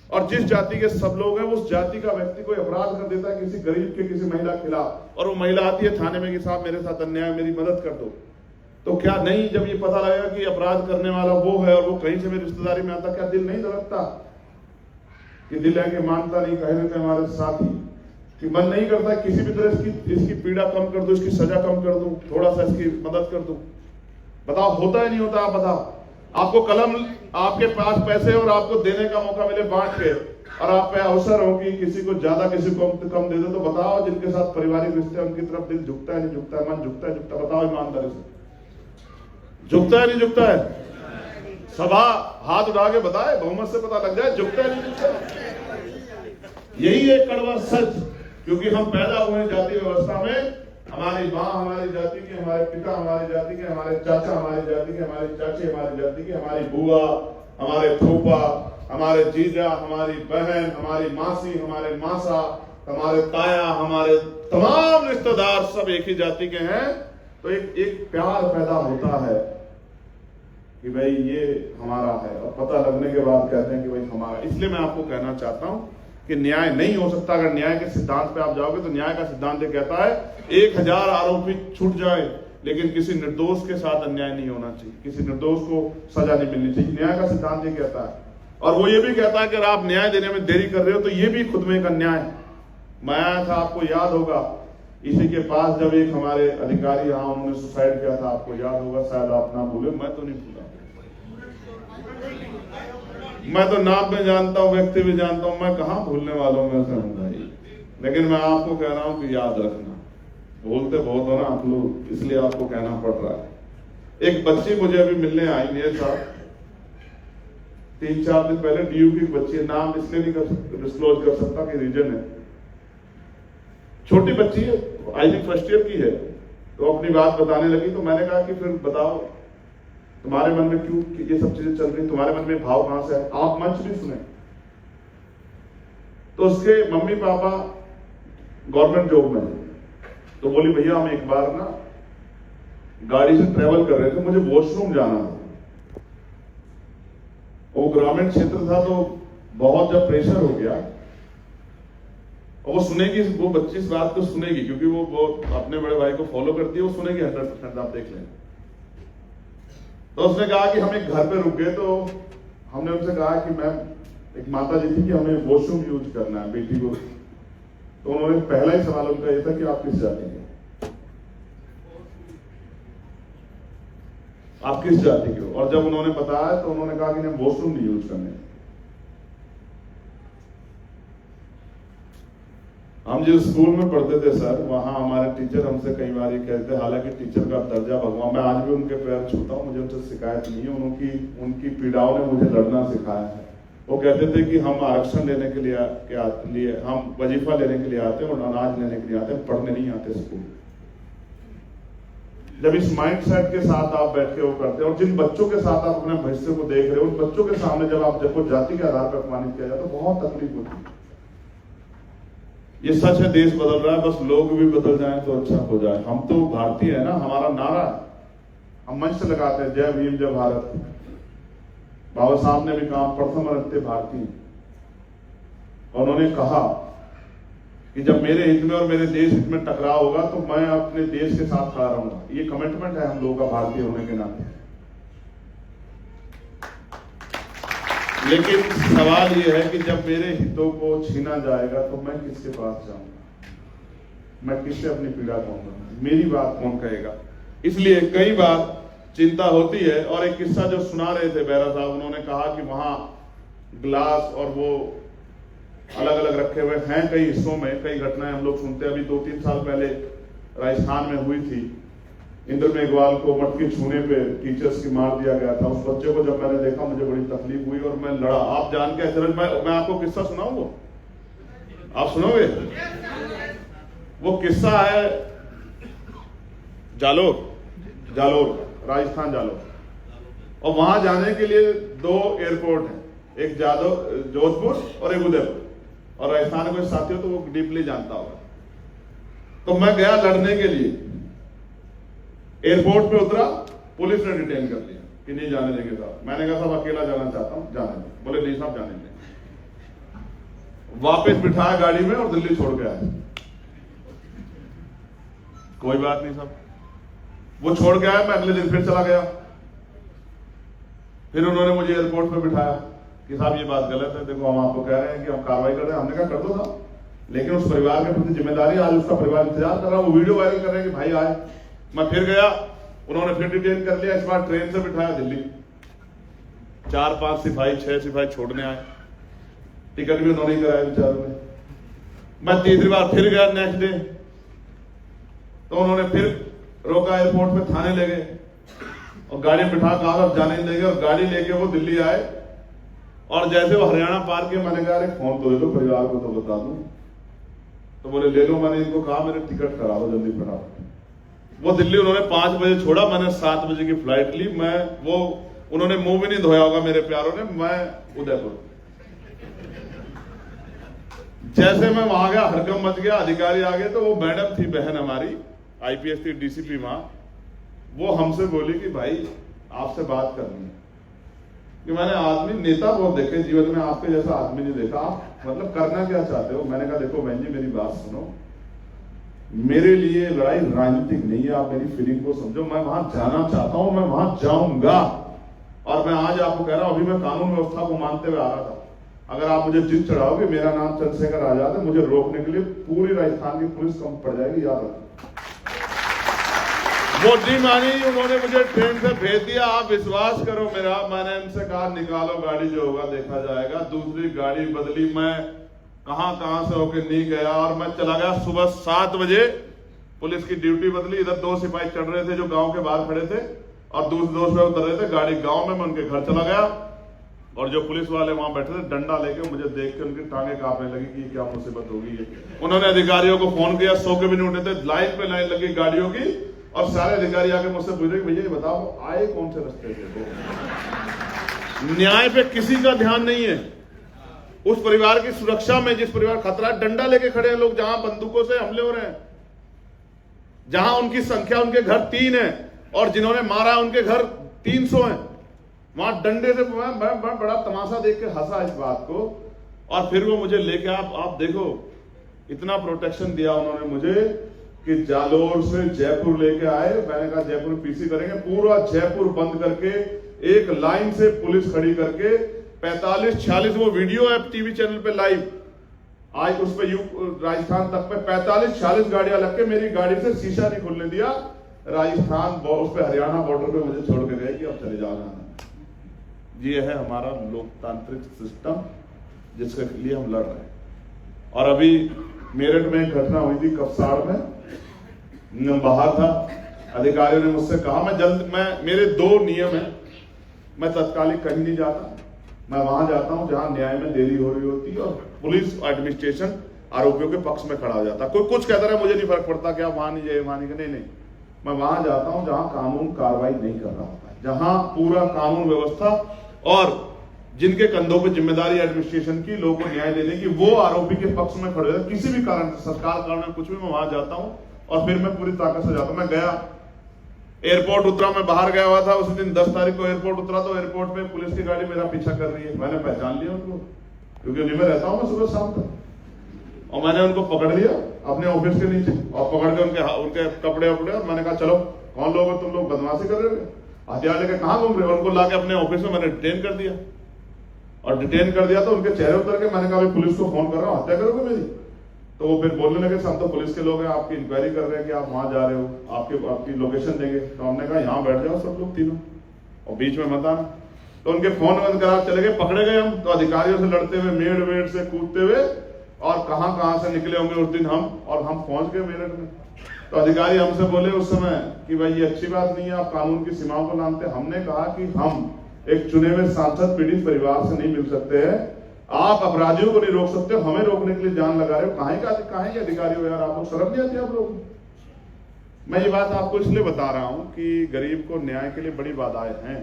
और जिस जाति के सब लोग हैं उस जाति का व्यक्ति कोई अपराध कर देता है किसी गरीब के, किसी महिला के खिलाफ, और वो महिला आती है थाने में कि साहब मेरे साथ अन्याय, मेरी मदद कर दो, तो क्या नहीं, जब ये पता लगेगा कि अपराध करने वाला वो है और वो कहीं से मेरी रिश्तेदारी में आता, क्या दिल नहीं धड़कता? कि दिल है कि मानता नहीं, कह देते हमारे साथी, कि मन नहीं करता किसी भी तरह इसकी पीड़ा कम कर दूं, इसकी सजा कम कर दूं, थोड़ा सा इसकी मदद कर दूं? बताओ, होता है नहीं होता? आप बताओ। आपको कलम, आपके पास पैसे और आपको देने का मौका मिले बांट के, और आप पे अवसर हो कि किसी को ज्यादा किसी को कम दे दो, तो बताओ जिनके साथ पारिवारिक रिश्ते उनकी तरफ दिल झुकता है नहीं झुकता है, मन झुकता है झुकता? बताओ ईमानदारी से, झुकता है नहीं झुकता है? सभा हाथ उठा के बताए, बहुमत से पता लग जाए झुकता है नहीं झुकता। यही एक कड़वा सच, क्योंकि हम पैदा हुए जाति व्यवस्था में। हमारी माँ हमारी जाति की, हमारे पिता हमारी जाति के, हमारे चाचा हमारी जाति के, हमारी चाची हमारी जाति की, हमारी बुआ, हमारे फूफा, हमारे जीजा, हमारी बहन, हमारी मासी, हमारे मासा, हमारे ताया, हमारे तमाम रिश्तेदार सब एक ही जाति के हैं। तो एक प्यार पैदा होता है कि भाई ये हमारा है, और पता लगने के बाद कहते हैं कि भाई हमारा। इसलिए मैं आपको कहना चाहता हूं कि न्याय नहीं हो सकता। अगर न्याय के सिद्धांत पे आप जाओगे तो न्याय का सिद्धांत ये कहता है 1000 आरोपी छूट जाए, लेकिन किसी निर्दोष के साथ अन्याय नहीं होना चाहिए, किसी निर्दोष को सजा नहीं मिलनी चाहिए। न्याय का सिद्धांत ये कहता है। और वो ये भी कहता है कि अगर आप न्याय देने में देरी कर रहे हो तो ये भी खुद में एक अन्याय है। मैं आया था, आपको याद होगा, इसी के पास जब एक हमारे अधिकारी यहाँ, उन्होंने सुसाइड किया था, आपको याद होगा, शायद आप ना भूले, मैं तो नहीं भूला। मैं तो नाम भी जानता हूँ, व्यक्ति भी जानता हूँ, मैं कहाँ भूलने वालों में से हूँ भाई। लेकिन मैं आपको कह रहा हूँ कि याद रखना, बोलते बहुत हो ना आप लोग, इसलिए आपको कहना पड़ रहा है। एक बच्ची मुझे अभी मिलने आई मेरे साथ 3-4 दिन पहले, डीयू की बच्ची है, नाम इसलिए नहीं डिस्क्लोज कर सकता कि रीजन है, छोटी बच्ची है, आई थिंक फर्स्ट ईयर की है। तो अपनी बात बताने लगी, तो मैंने कहा कि फिर बताओ तुम्हारे मन में क्यों ये सब चीजें चल रही, तुम्हारे मन में भाव कहां से है? आप मंच भी सुने। तो उसके मम्मी पापा गवर्नमेंट जॉब में है। तो बोली भैया हम एक बार ना गाड़ी से ट्रेवल कर रहे थे, मुझे वॉशरूम जाना था, वो ग्रामीण क्षेत्र था, तो बहुत जब प्रेशर हो गया, और वो सुनेगी, वो बच्ची इस बात को सुनेगी क्योंकि वो अपने बड़े भाई को फॉलो करती है, वो सुनेगी 100%, आप देख लें। तो उसने कहा कि हम एक घर पे रुक गए, तो हमने उनसे कहा कि मैम, एक माता जी थी कि हमें वॉशरूम यूज करना है बेटी को। तो उन्होंने पहला ही सवाल उनका ये था कि आप किस जाति के, आप किस जाति के हो। और जब उन्होंने बताया तो उन्होंने कहा कि नहीं, वॉशरूम नहीं यूज करने। हम जिस स्कूल में पढ़ते थे सर, वहां हमारे टीचर हमसे कई बार ये कहते, हालांकि टीचर का दर्जा भगवान, मैं आज भी उनके पैर छूता हूं, मुझे उनसे शिकायत नहीं है, उनकी पीड़ाओं ने मुझे लड़ना सिखाया है। वो कहते थे कि हम आरक्षण लेने के लिए हम वजीफा लेने के लिए आते हैं और अनाज लेने के लिए आते हैं, पढ़ने नहीं आते स्कूल। जब इस माइंड सेट के साथ आप बैठ के वो करते हैं, और जिन बच्चों के साथ आप अपने भविष्य को देख रहे हो, उन बच्चों के सामने जब आप देखो जाति के आधार पर अपमानित किया जाए तो बहुत तकलीफ होती है। ये सच है, देश बदल रहा है, बस लोग भी बदल जाएं तो अच्छा हो जाए। हम तो भारतीय है ना, हमारा नारा हम मंच से लगाते हैं, जय भीम जय भारत। बाबा साहब ने भी कहा प्रथम रखते भारतीय, और उन्होंने कहा कि जब मेरे हित में और मेरे देश हित में टकराव होगा तो मैं अपने देश के साथ खड़ा रहूंगा। ये कमिटमेंट है हम लोगों का भारतीय होने के नाते। लेकिन सवाल यह है कि जब मेरे हितों को छीना जाएगा तो मैं किसके पास जाऊंगा, मैं किससे अपनी पीड़ा कहूंगा, मेरी बात कौन कहेगा। इसलिए कई बार चिंता होती है। और एक किस्सा जो सुना रहे थे बेरा साहब, उन्होंने कहा कि वहां ग्लास और वो अलग अलग रखे हुए हैं कई हिस्सों में। कई घटनाएं हम लोग सुनते हैं। अभी 2-3 साल पहले राजस्थान में हुई थी, इंद्र मेघवाल को मटकी छूने पे टीचर्स की मार दिया गया था। उस बच्चे को जब मैंने देखा मुझे बड़ी तकलीफ हुई और मैं लड़ा। आप जान के अचरज, मैं आपको किस्सा सुनाऊं, वो आप सुनोगे? वो किस्सा है जालोर राजस्थान जालोर। और वहां जाने के लिए 2 एयरपोर्ट हैं, एक जोधपुर और एक उदयपुर। और राजस्थान में साथियों तो वो डीपली जानता होगा। तो मैं गया लड़ने के लिए, एयरपोर्ट पे उतरा, पुलिस ने डिटेन कर लिया कि नहीं जाने देंगे साहब। मैंने कहा साहब अकेला जाना चाहता हूं, जाने दें। बोले नहीं साहब जाने दें। वापस बिठाया गाड़ी में और दिल्ली छोड़ के आए। कोई बात नहीं साहब, वो छोड़ के आया, मैं अगले दिन फिर चला गया। फिर उन्होंने मुझे एयरपोर्ट पे बिठाया कि साहब ये बात गलत है, देखो हम आपको कह रहे हैं कि हम कार्रवाई कर रहे हैं। हमने कहा कर दो साहब, लेकिन उस परिवार के प्रति जिम्मेदारी, आज उसका परिवार इंतजार कर रहा है, वो वीडियो वायरल कर रहे हैं कि भाई आए। मैं फिर गया, उन्होंने फिर डिटेन कर लिया। इस बार ट्रेन से बिठाया दिल्ली। 4-5 सिपाही 6 सिपाही छोड़ने आए, टिकट भी उन्होंने कराया बेचारों ने। मैं तीसरी बार फिर गया नेक्स्ट डे, तो उन्होंने फिर रोका एयरपोर्ट पे, थाने ले गए और गाड़ी बिठा, कहा अब जाने नहीं देंगे। और गाड़ी लेके वो दिल्ली आए। और जैसे वो हरियाणा पार के, मैंने कहा अरे फोन तो दे दो परिवार को तो बता दूं। तो बोले ले लो। मैंने इनको कहा मेरे टिकट करा दो जल्दी फटाफट। वो दिल्ली उन्होंने 5 बजे छोड़ा, मैंने 7 बजे की फ्लाइट ली। उन्होंने मुंह भी नहीं धोया होगा मेरे प्यारों ने। मैं उदयपुर, जैसे मैं वहां गया हरकम मच गया। अधिकारी आ गए तो वो मैडम थी, बहन हमारी IPS थी, DCP मां। वो हमसे बोली कि भाई आपसे बात करनी है। कि मैंने आदमी नेता बहुत देखे जीवन में, आपके जैसा आदमी नहीं देखा। आप मतलब करना क्या चाहते हो? मैंने कहा देखो बहन जी मेरी बात सुनो, मेरे लिए लड़ाई राजनीतिक नहीं है, आप मेरी फीलिंग को समझो। मैं वहां जाना चाहता हूं, मैं वहां जाऊंगा। और मैं आज आपको कह रहा हूं, अभी मैं कानून व्यवस्था को मानते हुए आ रहा था। अगर आप मुझे जिद चढ़ाओगे, मेरा नाम चंद्रशेखर आजाद है, मुझे रोकने के लिए पूरी राजस्थान की पुलिस कम पड़ जाएगी, याद रखो। वो डी मानी, उन्होंने मुझे ट्रेन से भेज दिया। आप विश्वास करो मेरा, मैंने इनसे कहा निकालो गाड़ी, जो होगा देखा जाएगा। दूसरी गाड़ी बदली, मैं कहां से होके नहीं गया। और मैं चला गया सुबह 7 बजे, पुलिस की ड्यूटी बदली। इधर 2 सिपाही चढ़ रहे थे जो गांव के बाहर खड़े थे, और दूसरे सिपाही उतर रहे थे। गाड़ी गांव में, मैं उनके घर चला गया। और जो पुलिस वाले वहां बैठे थे, डंडा लेके मुझे देख के उनकी टांगे कांपने लगी कि क्या मुसीबत हो गई है। उन्होंने अधिकारियों को फोन किया, 100 के भी नहीं उठे थे। लाइन पे लाइन लगी गाड़ियों की, और सारे अधिकारी आके मुझसे पूछ रहे भैया ये बताओ आए कौन से रास्ते से। न्याय पे किसी का ध्यान नहीं है। उस परिवार की सुरक्षा में, जिस परिवार खतरा, डंडा लेके खड़े हैं लोग, जहां बंदूकों से हमले हो रहे हैं, जहां उनकी संख्या, उनके घर 3 है और जिन्होंने मारा उनके घर 300 हैं। वहां डंडे से मैं बड़ा तमाशा देख के हंसा इस बात को। और फिर वो मुझे लेके, आप देखो इतना प्रोटेक्शन दिया उन्होंने मुझे कि जालोर से जयपुर लेके आए। मैंने कहा जयपुर में पीसी करेंगे, पूरा जयपुर बंद करके एक लाइन से पुलिस खड़ी करके 45-46 वो वीडियो है टीवी चैनल पे लाइव, आज उस पे राजस्थान तक पे 45-46 गाड़ियां लग के मेरी गाड़ी से शीशा नहीं खुलने दिया। राजस्थान उस पे हरियाणा बॉर्डर पे मुझे छोड़ के गए कि अब चले जाना। ये है हमारा लोकतांत्रिक सिस्टम जिसके लिए हम लड़ रहे हैं। और अभी मेरठ में एक घटना हुई थी, कपसाड़ में बाहर था, अधिकारियों ने मुझसे कहा मेरे 2 नियम है, मैं तत्कालिक कहीं नहीं जाता, मैं वहां जाता हूं जहां न्याय में देरी हो रही होती है और पुलिस एडमिनिस्ट्रेशन आरोपियों के पक्ष में खड़ा हो जाता। कोई कुछ कहता रहा, मुझे नहीं फर्क पड़ता क्या वहां नहीं जाए वहां नहीं, मैं वहां जाता हूं जहां कानून कार्रवाई नहीं कर रहा होता है, जहां पूरा कानून व्यवस्था और जिनके कंधों पर जिम्मेदारी एडमिनिस्ट्रेशन की लोगों को न्याय देने की, वो आरोपी के पक्ष में खड़े होते। किसी भी कारण से, सरकार कारण कुछ भी, मैं वहां जाता हूं और फिर मैं पूरी ताकत से जाता हूं। मैं गया, एयरपोर्ट उतरा, मैं बाहर गया हुआ था उस दिन 10 तारीख को एयरपोर्ट उतरा, तो एयरपोर्ट पे पुलिस की गाड़ी मेरा पीछा कर रही है। मैंने पहचान लिया उनको, क्योंकि उन्हीं में रहता हूं मैं सुबह शाम तक, और मैंने उनको पकड़ लिया अपने ऑफिस के नीचे और पकड़ के उनके कपड़े वपड़े, और मैंने कहा चलो कौन लोग हो तुम लोग, बदमाशी कर रहे हो, हथियार लेके कहां घूम रहे हो। उनको लाके अपने ऑफिस में मैंने डिटेन कर दिया, और डिटेन कर दिया तो उनके चेहरे उतर के मैंने कहा पुलिस को फोन कर रहा हूं, हत्या करोगे मेरी। तो वो फिर बोलने लगे हम तो पुलिस के लोग हैं, आपकी इंक्वायरी कर रहे हैं कि आप वहां जा रहे हो, आपकी लोकेशन देंगे। तो हमने कहा यहाँ बैठ जाओ सब लोग तीनों और बीच में मत आना। तो उनके फोन बंद करा चले गए, पकड़े गए हम। तो अधिकारियों से लड़ते हुए, मेड़ से कूदते हुए, और कहां से निकले होंगे उस दिन हम, और हम पहुंच गए मेरठ में। तो अधिकारी हमसे बोले उस समय कि भाई ये अच्छी बात नहीं है, आप कानून की सीमाओं को लांघते। हमने कहा कि हम एक चुने हुए सांसद पीड़ित परिवार से नहीं मिल सकते हैं, आप अपराधियों को नहीं रोक सकते, हमें रोकने के लिए जान लगा रहे हो। कहां के अधिकारी हो यार, आप लोग शर्म नहीं आती आप लोग। मैं ये बात आपको इसलिए बता रहा हूं कि गरीब को न्याय के लिए बड़ी बाधाएं हैं।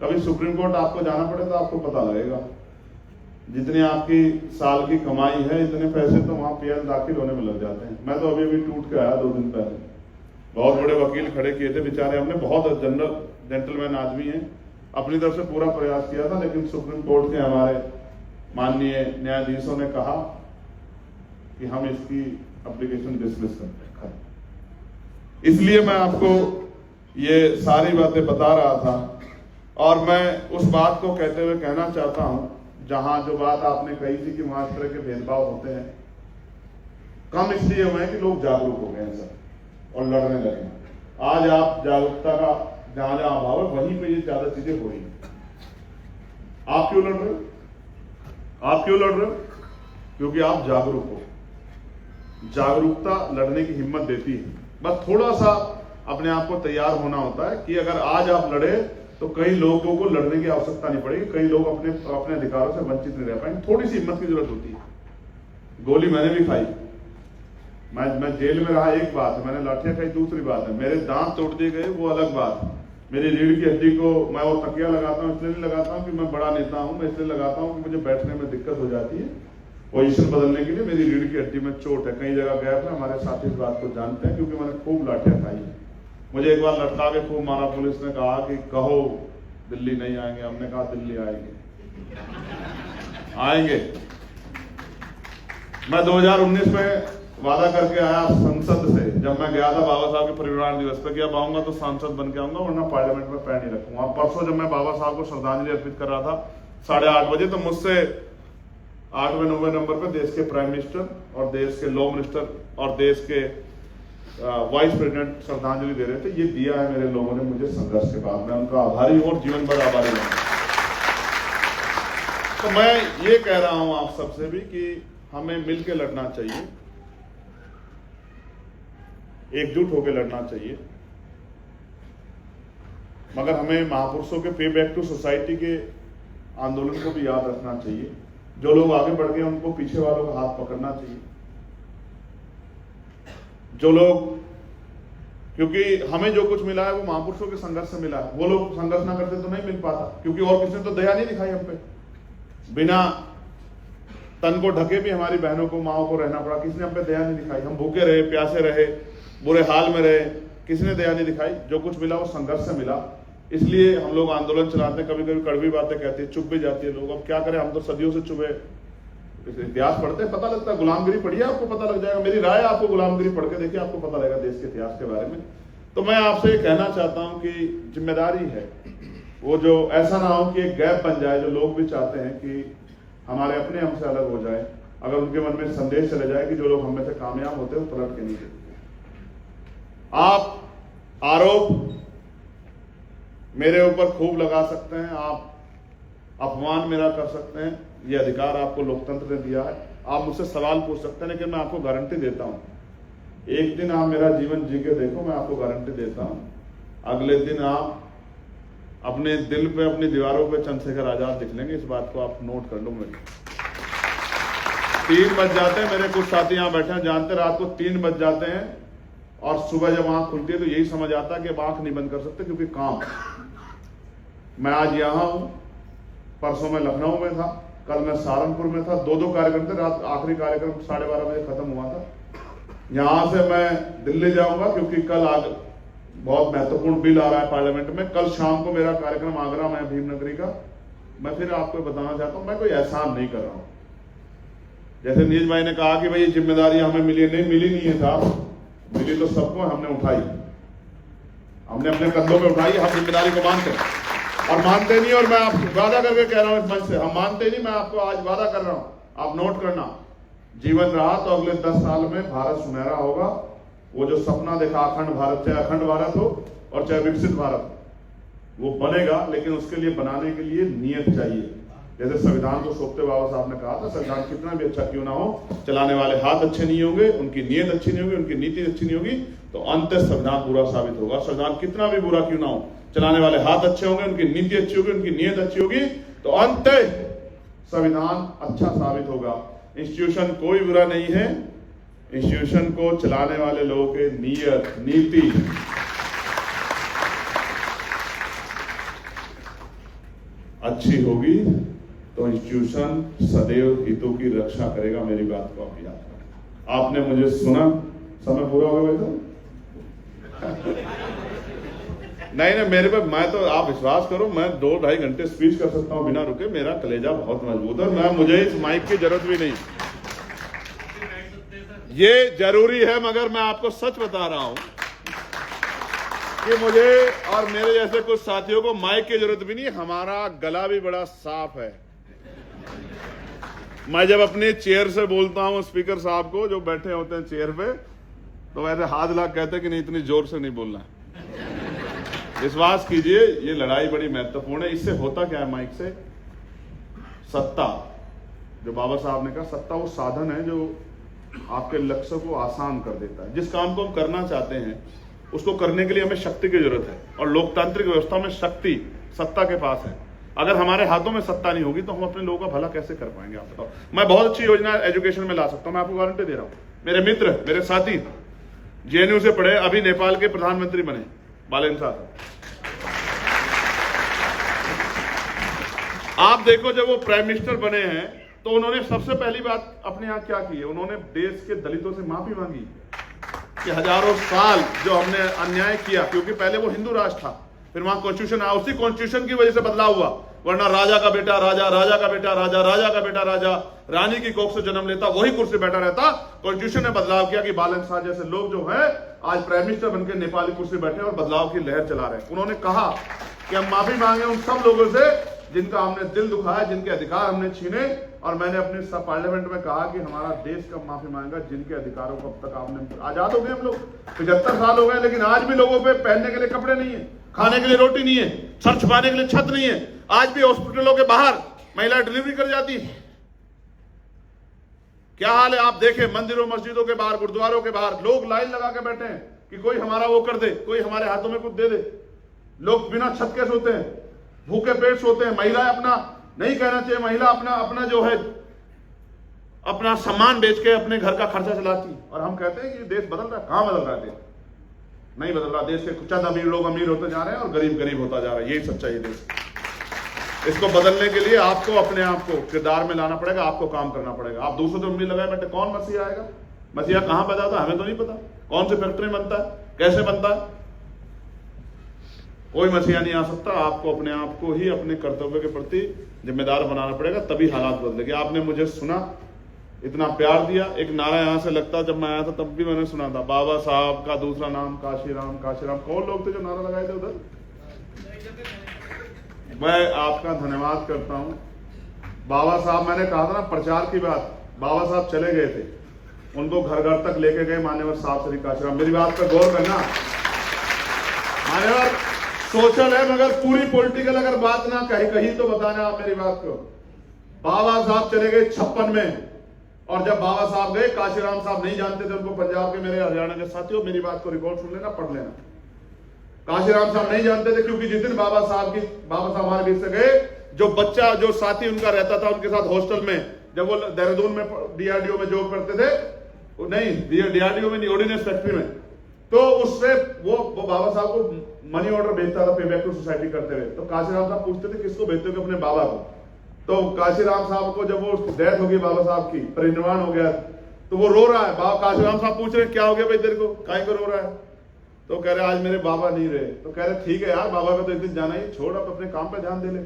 कभी सुप्रीम कोर्ट आपको जाना पड़े तो आपको पता लगेगा, जितनी आपकी साल की कमाई है इतने पैसे तो वहां पीएल दाखिल होने में लग जाते हैं। मैं तो अभी टूट के आया 2 दिन पहले, बहुत बड़े वकील खड़े किए थे बेचारे, हमने बहुत जेंटलमैन आदमी है, अपनी तरफ से पूरा प्रयास किया था, लेकिन सुप्रीम कोर्ट के हमारे माननीय न्यायाधीशों ने कहा कि हम इसकी एप्लीकेशन डिसमिस करते हैं। इसलिए मैं आपको ये सारी बातें बता रहा था, और मैं उस बात को कहते हुए कहना चाहता हूं, जहां जो बात आपने कही थी कि वहां इस तरह के भेदभाव होते हैं, कम इसलिए हुए हैं कि लोग जागरूक हो गए हैं सर और लड़ने लगे। आज आप जागरूकता का जहां जहां अभाव है वहीं पे ये ज्यादा चीजें हो रही हैं। आप क्यों लड़ रहे हो? आप क्यों लड़ रहे हो? क्योंकि आप जागरूक हो। जागरूकता लड़ने की हिम्मत देती है, बस थोड़ा सा अपने आप को तैयार होना होता है कि अगर आज आप लड़े तो कई लोगों को लड़ने की आवश्यकता नहीं पड़ेगी, कई लोग अपने अधिकारों से वंचित नहीं रह पाएंगे। थोड़ी सी हिम्मत की जरूरत होती है। गोली मैंने भी खाई, मैं जेल में रहा एक बात है, मैंने लाठियां खाई दूसरी बात है, मेरे दांत तोड़ दिए गए वो अलग बात है। मेरी रीढ़ की हड्डी को मैं वो तकिया लगाता हूँ, इसलिए नहीं लगाता हूँ कि मैं बड़ा नेता हूं, मैं इसलिए लगाता हूँ कि मुझे बैठने में दिक्कत हो जाती है। पोजीशन बदलने के लिए मेरी रीढ़ की हड्डी में चोट है, कई जगह गैप है, हमारे साथी इस बात को जानते हैं क्योंकि मैंने खूब लाठियां खाई है। मुझे एक बार लटका के खूब मारा, पुलिस ने कहा कि कहो दिल्ली नहीं आएंगे। हमने कहा दिल्ली आएंगे। मैं 2019 में वादा करके आया संसद से, जब मैं गया था बाबा साहब के परिनिर्वाण दिवस पे कि अब आऊंगा तो सांसद बन के आऊंगा, वरना पार्लियामेंट में पैर नहीं रखूंगा। परसों जब मैं बाबा साहब को श्रद्धांजलि अर्पित कर रहा था 8:30 बजे, तो मुझसे 8वें-9वें नंबर पे देश के प्राइम मिनिस्टर और देश के लॉ मिनिस्टर और देश के वाइस प्रेसिडेंट श्रद्धांजलि दे रहे थे। ये दिया है मेरे लोगों ने मुझे संघर्ष के बाद, मैं उनका आभारी हूं और जीवन भर आभारी हूं। तो मैं ये कह रहा हूं आप सबसे भी कि हमें मिलकर लड़ना चाहिए, एकजुट होकर लड़ना चाहिए, मगर हमें महापुरुषों के पे बैक टू सोसाइटी के आंदोलन को भी याद रखना चाहिए। जो लोग आगे बढ़ गए उनको पीछे वालों का हाथ पकड़ना चाहिए। जो लोग, क्योंकि हमें जो कुछ मिला है वो महापुरुषों के संघर्ष से मिला है, वो लोग संघर्ष ना करते तो नहीं मिल पाता, क्योंकि और किसी ने तो दया नहीं दिखाई हम पे। बिना तन को ढके भी हमारी बहनों को, माओ को रहना पड़ा, किसी ने हम पे दया नहीं दिखाई। हम भूखे रहे, प्यासे रहे, बुरे हाल में रहे, किसी ने दया नहीं दिखाई। जो कुछ मिला वो संघर्ष से मिला, इसलिए हम लोग आंदोलन चलाते हैं। कभी कभी कड़वी बातें कहते हैं, चुप भी जाती है लोग, अब क्या करें, हम तो सदियों से चुपे इतिहास पढ़ते हैं, पता लगता है। गुलामगिरी पढ़िए, आपको पता लग जाएगा। मेरी राय आपको गुलामगिरी पढ़ के देखिए, आपको पता लगेगा देश के इतिहास के बारे में। तो मैं आपसे ये कहना चाहता हूं कि जिम्मेदारी है वो, जो ऐसा ना हो कि एक गैप बन जाए, जो लोग भी चाहते हैं कि हमारे अपने हमसे अलग हो जाए। अगर उनके मन में संदेश चले जाए कि जो लोग हम में से कामयाब होते हैं वो पलट के नहीं देते। आप आरोप मेरे ऊपर खूब लगा सकते हैं, आप अपमान मेरा कर सकते हैं, ये अधिकार आपको लोकतंत्र ने दिया है। आप मुझसे सवाल पूछ सकते हैं, लेकिन मैं आपको गारंटी देता हूं, एक दिन आप मेरा जीवन जी के देखो, मैं आपको गारंटी देता हूं, अगले दिन आप अपने दिल पे, अपनी दीवारों पे चंद्रशेखर आजाद दिख लेंगे। इस बात को आप नोट कर लो। मेरे 3 बज जाते हैं, मेरे कुछ साथी यहां बैठे हैं, जानते रात को 3 बज जाते हैं, और सुबह जब आंख खुलती है तो यही समझ आता है कि अब आंख नहीं बंद कर सकते, क्योंकि काम। मैं आज यहां हूं, परसों मैं लखनऊ में था, कल मैं सहारनपुर में था। 2-2 कार्यक्रम थे। रात आखिरी कार्यक्रम 12:30 बजे खत्म हुआ था। यहां से मैं दिल्ली जाऊंगा, क्योंकि कल बहुत महत्वपूर्ण बिल आ रहा है पार्लियामेंट में। कल शाम को मेरा कार्यक्रम आगरा में, भीमनगरी का। मैं फिर आपको बताना चाहता हूं, मैं कोई एहसान नहीं कर रहा हूं। जैसे नीरज भाई ने कहा कि भाई ये जिम्मेदारी हमें मिली, नहीं मिली नहीं है साहब, मिली तो सबको, हमने उठाई, हमने अपने कंधों पे उठाई। हम जिम्मेदारी को मानते हैं और मानते नहीं, और मैं आपको वादा करके कह रहा हूं इस मंच से, हम मानते नहीं। मैं आपको आज वादा कर रहा हूं, आप नोट करना, जीवन रहा तो अगले 10 साल में भारत सुनहरा होगा। वो जो सपना देखा अखंड भारत, चाहे अखंड भारत हो और चाहे विकसित भारत, वो बनेगा। लेकिन उसके लिए, बनाने के लिए नियत चाहिए। जैसे संविधान को सोपते बाबा साहब ने कहा था, संविधान कितना भी अच्छा क्यों ना हो, चलाने वाले हाथ अच्छे नहीं होंगे, उनकी नीयत अच्छी नहीं होगी, उनकी नीति अच्छी नहीं होगी, तो अंत संविधान बुरा साबित होगा। संविधान कितना भी बुरा क्यों ना हो, चलाने वाले हाथ अच्छे होंगे, उनकी नीति अच्छी होगी, उनकी नीयत अच्छी होगी, तो अंत संविधान अच्छा साबित होगा। इंस्टीट्यूशन कोई बुरा नहीं है, इंस्टीट्यूशन को चलाने वाले लोगों के नीयत, नीति अच्छी होगी तो इंस्टीट्यूशन सदैव हितों की रक्षा करेगा। मेरी बात को आप याद करें। आपने मुझे सुना, समय पूरा हो गया तो नहीं, मेरे पे, मैं तो, आप विश्वास करो, मैं 2-2.5 घंटे स्पीच कर सकता हूं बिना रुके। मेरा कलेजा बहुत मजबूत है, मुझे इस माइक की जरूरत भी नहीं, ये जरूरी है। मगर मैं आपको सच बता रहा हूं कि मुझे और मेरे जैसे कुछ साथियों को माइक की जरूरत भी नहीं। हमारा गला भी बड़ा साफ है। मैं जब अपनी चेयर से बोलता हूं स्पीकर साहब को, जो बैठे होते हैं चेयर पे, तो वैसे हाथ ला कहते हैं कि नहीं, इतनी जोर से नहीं बोलना है। विश्वास कीजिए, ये लड़ाई बड़ी महत्वपूर्ण है। इससे होता क्या है, माइक से, सत्ता, जो बाबा साहब ने कहा, सत्ता वो साधन है जो आपके लक्ष्य को आसान कर देता है। जिस काम को हम करना चाहते हैं उसको करने के लिए हमें शक्ति की जरूरत है, और लोकतांत्रिक व्यवस्था में शक्ति सत्ता के पास है। अगर हमारे हाथों में सत्ता नहीं होगी तो हम अपने लोगों का भला कैसे कर पाएंगे, आप बताओ। मैं बहुत अच्छी योजना एजुकेशन में ला सकता हूं, मैं आपको गारंटी दे रहा हूं। मेरे मित्र, मेरे साथी जेएनयू से पढ़े, अभी नेपाल के प्रधानमंत्री बने, बालेन साहब। आप देखो, जब वो प्राइम मिनिस्टर बने हैं तो उन्होंने सबसे पहली बात अपने यहां क्या की है, उन्होंने देश के दलितों से माफी मांगी कि हजारों साल जो हमने अन्याय किया, क्योंकि पहले वो हिंदू राष्ट्र था, फिर वहां कॉन्स्टिट्यूशन आया, उसी कॉन्स्टिट्यूशन की वजह से बदलाव हुआ। वरना राजा का बेटा राजा, राजा का बेटा राजा, राजा का बेटा राजा, रानी की कोख से जन्म लेता, वही कुर्सी बैठा रहता। कॉन्स्टिट्यूशन ने बदलाव किया कि बालन शाह जैसे लोग जो है आज प्राइम मिनिस्टर बनकर नेपाली कुर्सी बैठे और बदलाव की लहर चला रहे हैं। उन्होंने कहा कि हम माफी मांगे उन सब लोगों से जिनका हमने दिल दुखाया, जिनके अधिकार हमने छीने। और मैंने अपने सब पार्लियामेंट में कहा कि हमारा देश कब माफी मांगेगा जिनके अधिकारों को अब तक आपने, आजाद हो गए हम लोग, 75 साल हो गए, लेकिन आज भी लोगों पे पहनने के लिए कपड़े नहीं है, खाने के लिए रोटी नहीं है, सर छुपाने के लिए छत नहीं है। आज भी हॉस्पिटलों के बाहर महिला डिलीवरी कर जाती है। क्या हाल है, आप देखें मंदिरों मस्जिदों के बाहर, गुरुद्वारों के बाहर लोग लाइन लगा के बैठे हैं कि कोई हमारा वो कर दे, कोई हमारे हाथों में कुछ दे दे। लोग बिना छत के सोते हैं, भूखे पेट सोते हैं। महिलाएं अपना, नहीं कहना चाहिए, महिला अपना जो है अपना सामान बेच के अपने घर का खर्चा चलाती। और हम कहते हैं कि देश बदल रहा है। कहां बदल रहा है देश? नहीं बदल रहा। देश के चंद अमीर लोग अमीर होते जा रहे हैं और गरीब गरीब होता जा रहा है। यही सच्चाई है देश। इसको बदलने के लिए आपको अपने आप को किरदार में लाना पड़ेगा, आपको काम करना पड़ेगा। आप दूसरों से उम्मीद लगाए बैठे, कौन मसीहा आएगा? मसीहा कहां पैदा होता है हमें तो नहीं पता, कौन सी फैक्ट्री बनता है, कैसे बनता है, कोई मसीहा नहीं आ सकता। आपको अपने आप को ही अपने कर्तव्य के प्रति जिम्मेदार बनाना पड़ेगा, तभी हालात बदलेंगे। आपने मुझे सुना, इतना प्यार दिया। एक नारा यहाँ से लगता, जब मैं आया था तब भी मैंने सुना था, बाबा साहब का दूसरा नाम काशीराम, काशीराम। कौन लोग थे जो नारा लगाए थे उधर? मैं आपका धन्यवाद करता हूं। बाबा साहब, मैंने कहा था ना प्रचार की बात, बाबा साहब चले गए थे, उनको घर घर तक लेके गए मान्यवर साहब श्री काशीराम। मेरी बात पर गौर करना, मान्यवर सोशल है मगर पूरी पॉलिटिकल अगर बात ना कही तो बताना आप मेरी बात को। बाबा साहब चले गए 56 में, और जब बाबा साहब गए, काशीराम साहब नहीं जानते थे उनको, पंजाब के मेरे हरियाणा के साथियों मेरी बात को रिकॉर्ड सुन लेना, पढ़ लेना। काशीराम साहब नहीं जानते थे, क्योंकि जिस दिन बाबा साहब हमारे बीच से गए, जो बच्चा जो साथी उनका रहता था उनके साथ हॉस्टल में, जब वो देहरादून में डीआरडीओ में जॉब करते थे, नहीं डीआरडीओ में नहीं, ऑर्डिनेंस फैक्ट्री में, तो उससे वो बाबा साहब को मनी ऑर्डर भेजता था पे बैक टू सोसाइटी करते हुए। तो काशीराम साहब पूछते थे किसको भेजते हो? अपने बाबा को। तो काशीराम साहब को जब वो डेथ हो गई बाबा साहब की, परिनिर्वाण हो गया, तो वो रो रहा है। बाबा काशीराम साहब पूछ रहे क्या हो गया भाई तेरे को, काहे को रो रहा है? तो कह रहे आज मेरे बाबा नहीं रहे। तो कह रहे ठीक है यार, बाबा का तो एक दिन जाना ही, छोड़ अब अपने काम पे ध्यान दे ले।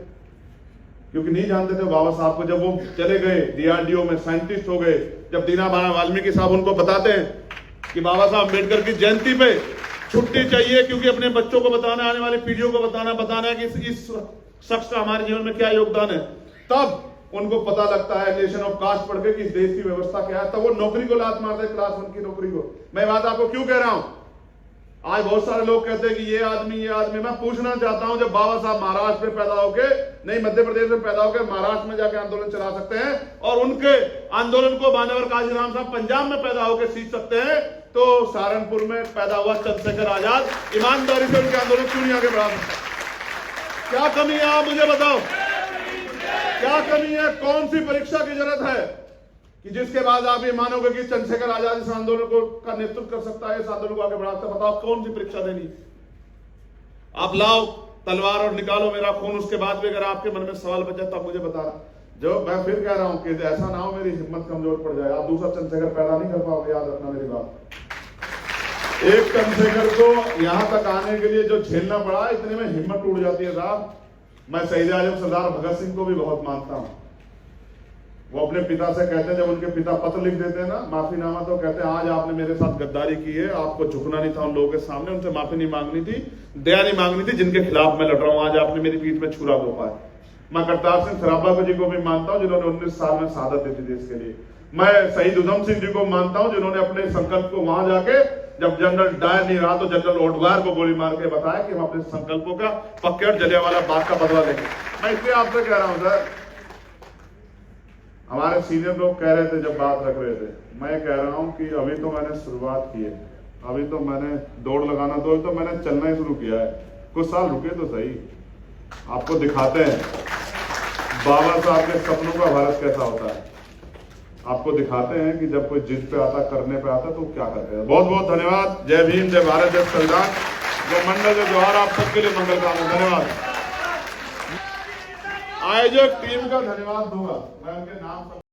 क्योंकि नहीं जानते थे बाबा साहब को। जब वो चले गए डीआरडीओ में साइंटिस्ट हो गए, जब दीनानाथ वाल्मीकि साहब उनको बताते हैं कि बाबा साहब अम्बेडकर की जयंती पे छुट्टी चाहिए, क्योंकि अपने बच्चों को बताना, आने वाली पीढ़ियों को बताना है कि इस शख्स का हमारे जीवन में क्या योगदान है, तब उनको पता लगता है नेशन ऑफ कास्ट पढ़ के कि इस देश की व्यवस्था क्या है। तब वो नौकरी को लात मारते, क्लास 1 की नौकरी को। मैं बात आपको क्यों कह रहा हूं? आज बहुत सारे लोग कहते हैं कि ये आदमी। मैं पूछना चाहता हूं, जब बाबा साहब महाराष्ट्र में पैदा होके, नहीं मध्य प्रदेश में पैदा होकर महाराष्ट्र में जाके आंदोलन चला सकते हैं, और उनके आंदोलन को मान्यवर काशीराम साहब पंजाब में पैदा होकर सीख सकते हैं, तो सहारनपुर में पैदा हुआ चंद्रशेखर आजाद ईमानदारी से उनके आंदोलन क्यों नहीं आगे बढ़ा सकता? क्या कमी है आप मुझे बताओ, क्या कमी है? कौन सी परीक्षा की जरूरत है कि जिसके बाद आप ये मानोगे कि चंद्रशेखर आजाद इस आंदोलन को का नेतृत्व कर सकता है, इस आंदोलन को आगे बढ़ा सकता है? बताओ कौन सी परीक्षा देनी? आप लाओ तलवार और निकालो मेरा खून, उसके बाद भी अगर आपके मन में सवाल बचा तो आप मुझे बताना। जो मैं फिर कह रहा हूं कि ऐसा ना हो मेरी हिम्मत कमजोर पड़ जाए, आप दूसरा चंद्रशेखर पैदा नहीं कर पाओगे, याद रखना मेरी बात। एक चंद्रशेखर को यहां तक आने के लिए जो झेलना पड़ा, इतने में हिम्मत टूट जाती है साहब। मैं शहीद आजम सरदार भगत सिंह को भी बहुत मानता हूं। वो अपने पिता से कहते हैं, जब उनके पिता पत्र लिख देते हैं ना, माफीनामा, तो कहते हैं आज आपने मेरे साथ गद्दारी की है, आपको झुकना नहीं था उन लोगों के सामने, उनसे माफी नहीं मांगनी थी, दया नहीं मांगनी थी जिनके खिलाफ मैं लड़ रहा हूं, आज आपने मेरी पीठ में छुरा घोंपा है। मैं करतार सिंह सराभा जी को भी मानता हूं, जिन्होंने 19 साल में शहादत दी थी देश के लिए। मैं शहीद उधम सिंह जी को मानता हूं, जिन्होंने अपने संकल्प को वहां जाके, जब जनरल डायर नहीं रहा तो जनरल ओडगार को गोली मार के बताया कि हम अपने संकल्पों का पक्के और जलियांवाला बाग का बदला लेंगे। मैं इसलिए आपसे कह रहा हूं सर, हमारे सीनियर लोग कह रहे थे जब बात रख रहे थे, मैं कह रहा हूं कि अभी तो मैंने शुरुआत की है, अभी तो मैंने दौड़ लगाना, तो मैंने चलना ही शुरू किया है। कुछ साल रुके तो सही, आपको दिखाते हैं बाबा साहब के सपनों का भारत कैसा होता है। आपको दिखाते हैं कि जब कोई जिद पे आता, करने पे आता, तो क्या करते हैं। बहुत बहुत धन्यवाद। जय भीम, जय भारत, जय संविधान, जय मंडल, जय जवाहर। आप सबके लिए मंगल कामना। धन्यवाद। आयोजक टीम का धन्यवाद दूंगा मैं, उनके नाम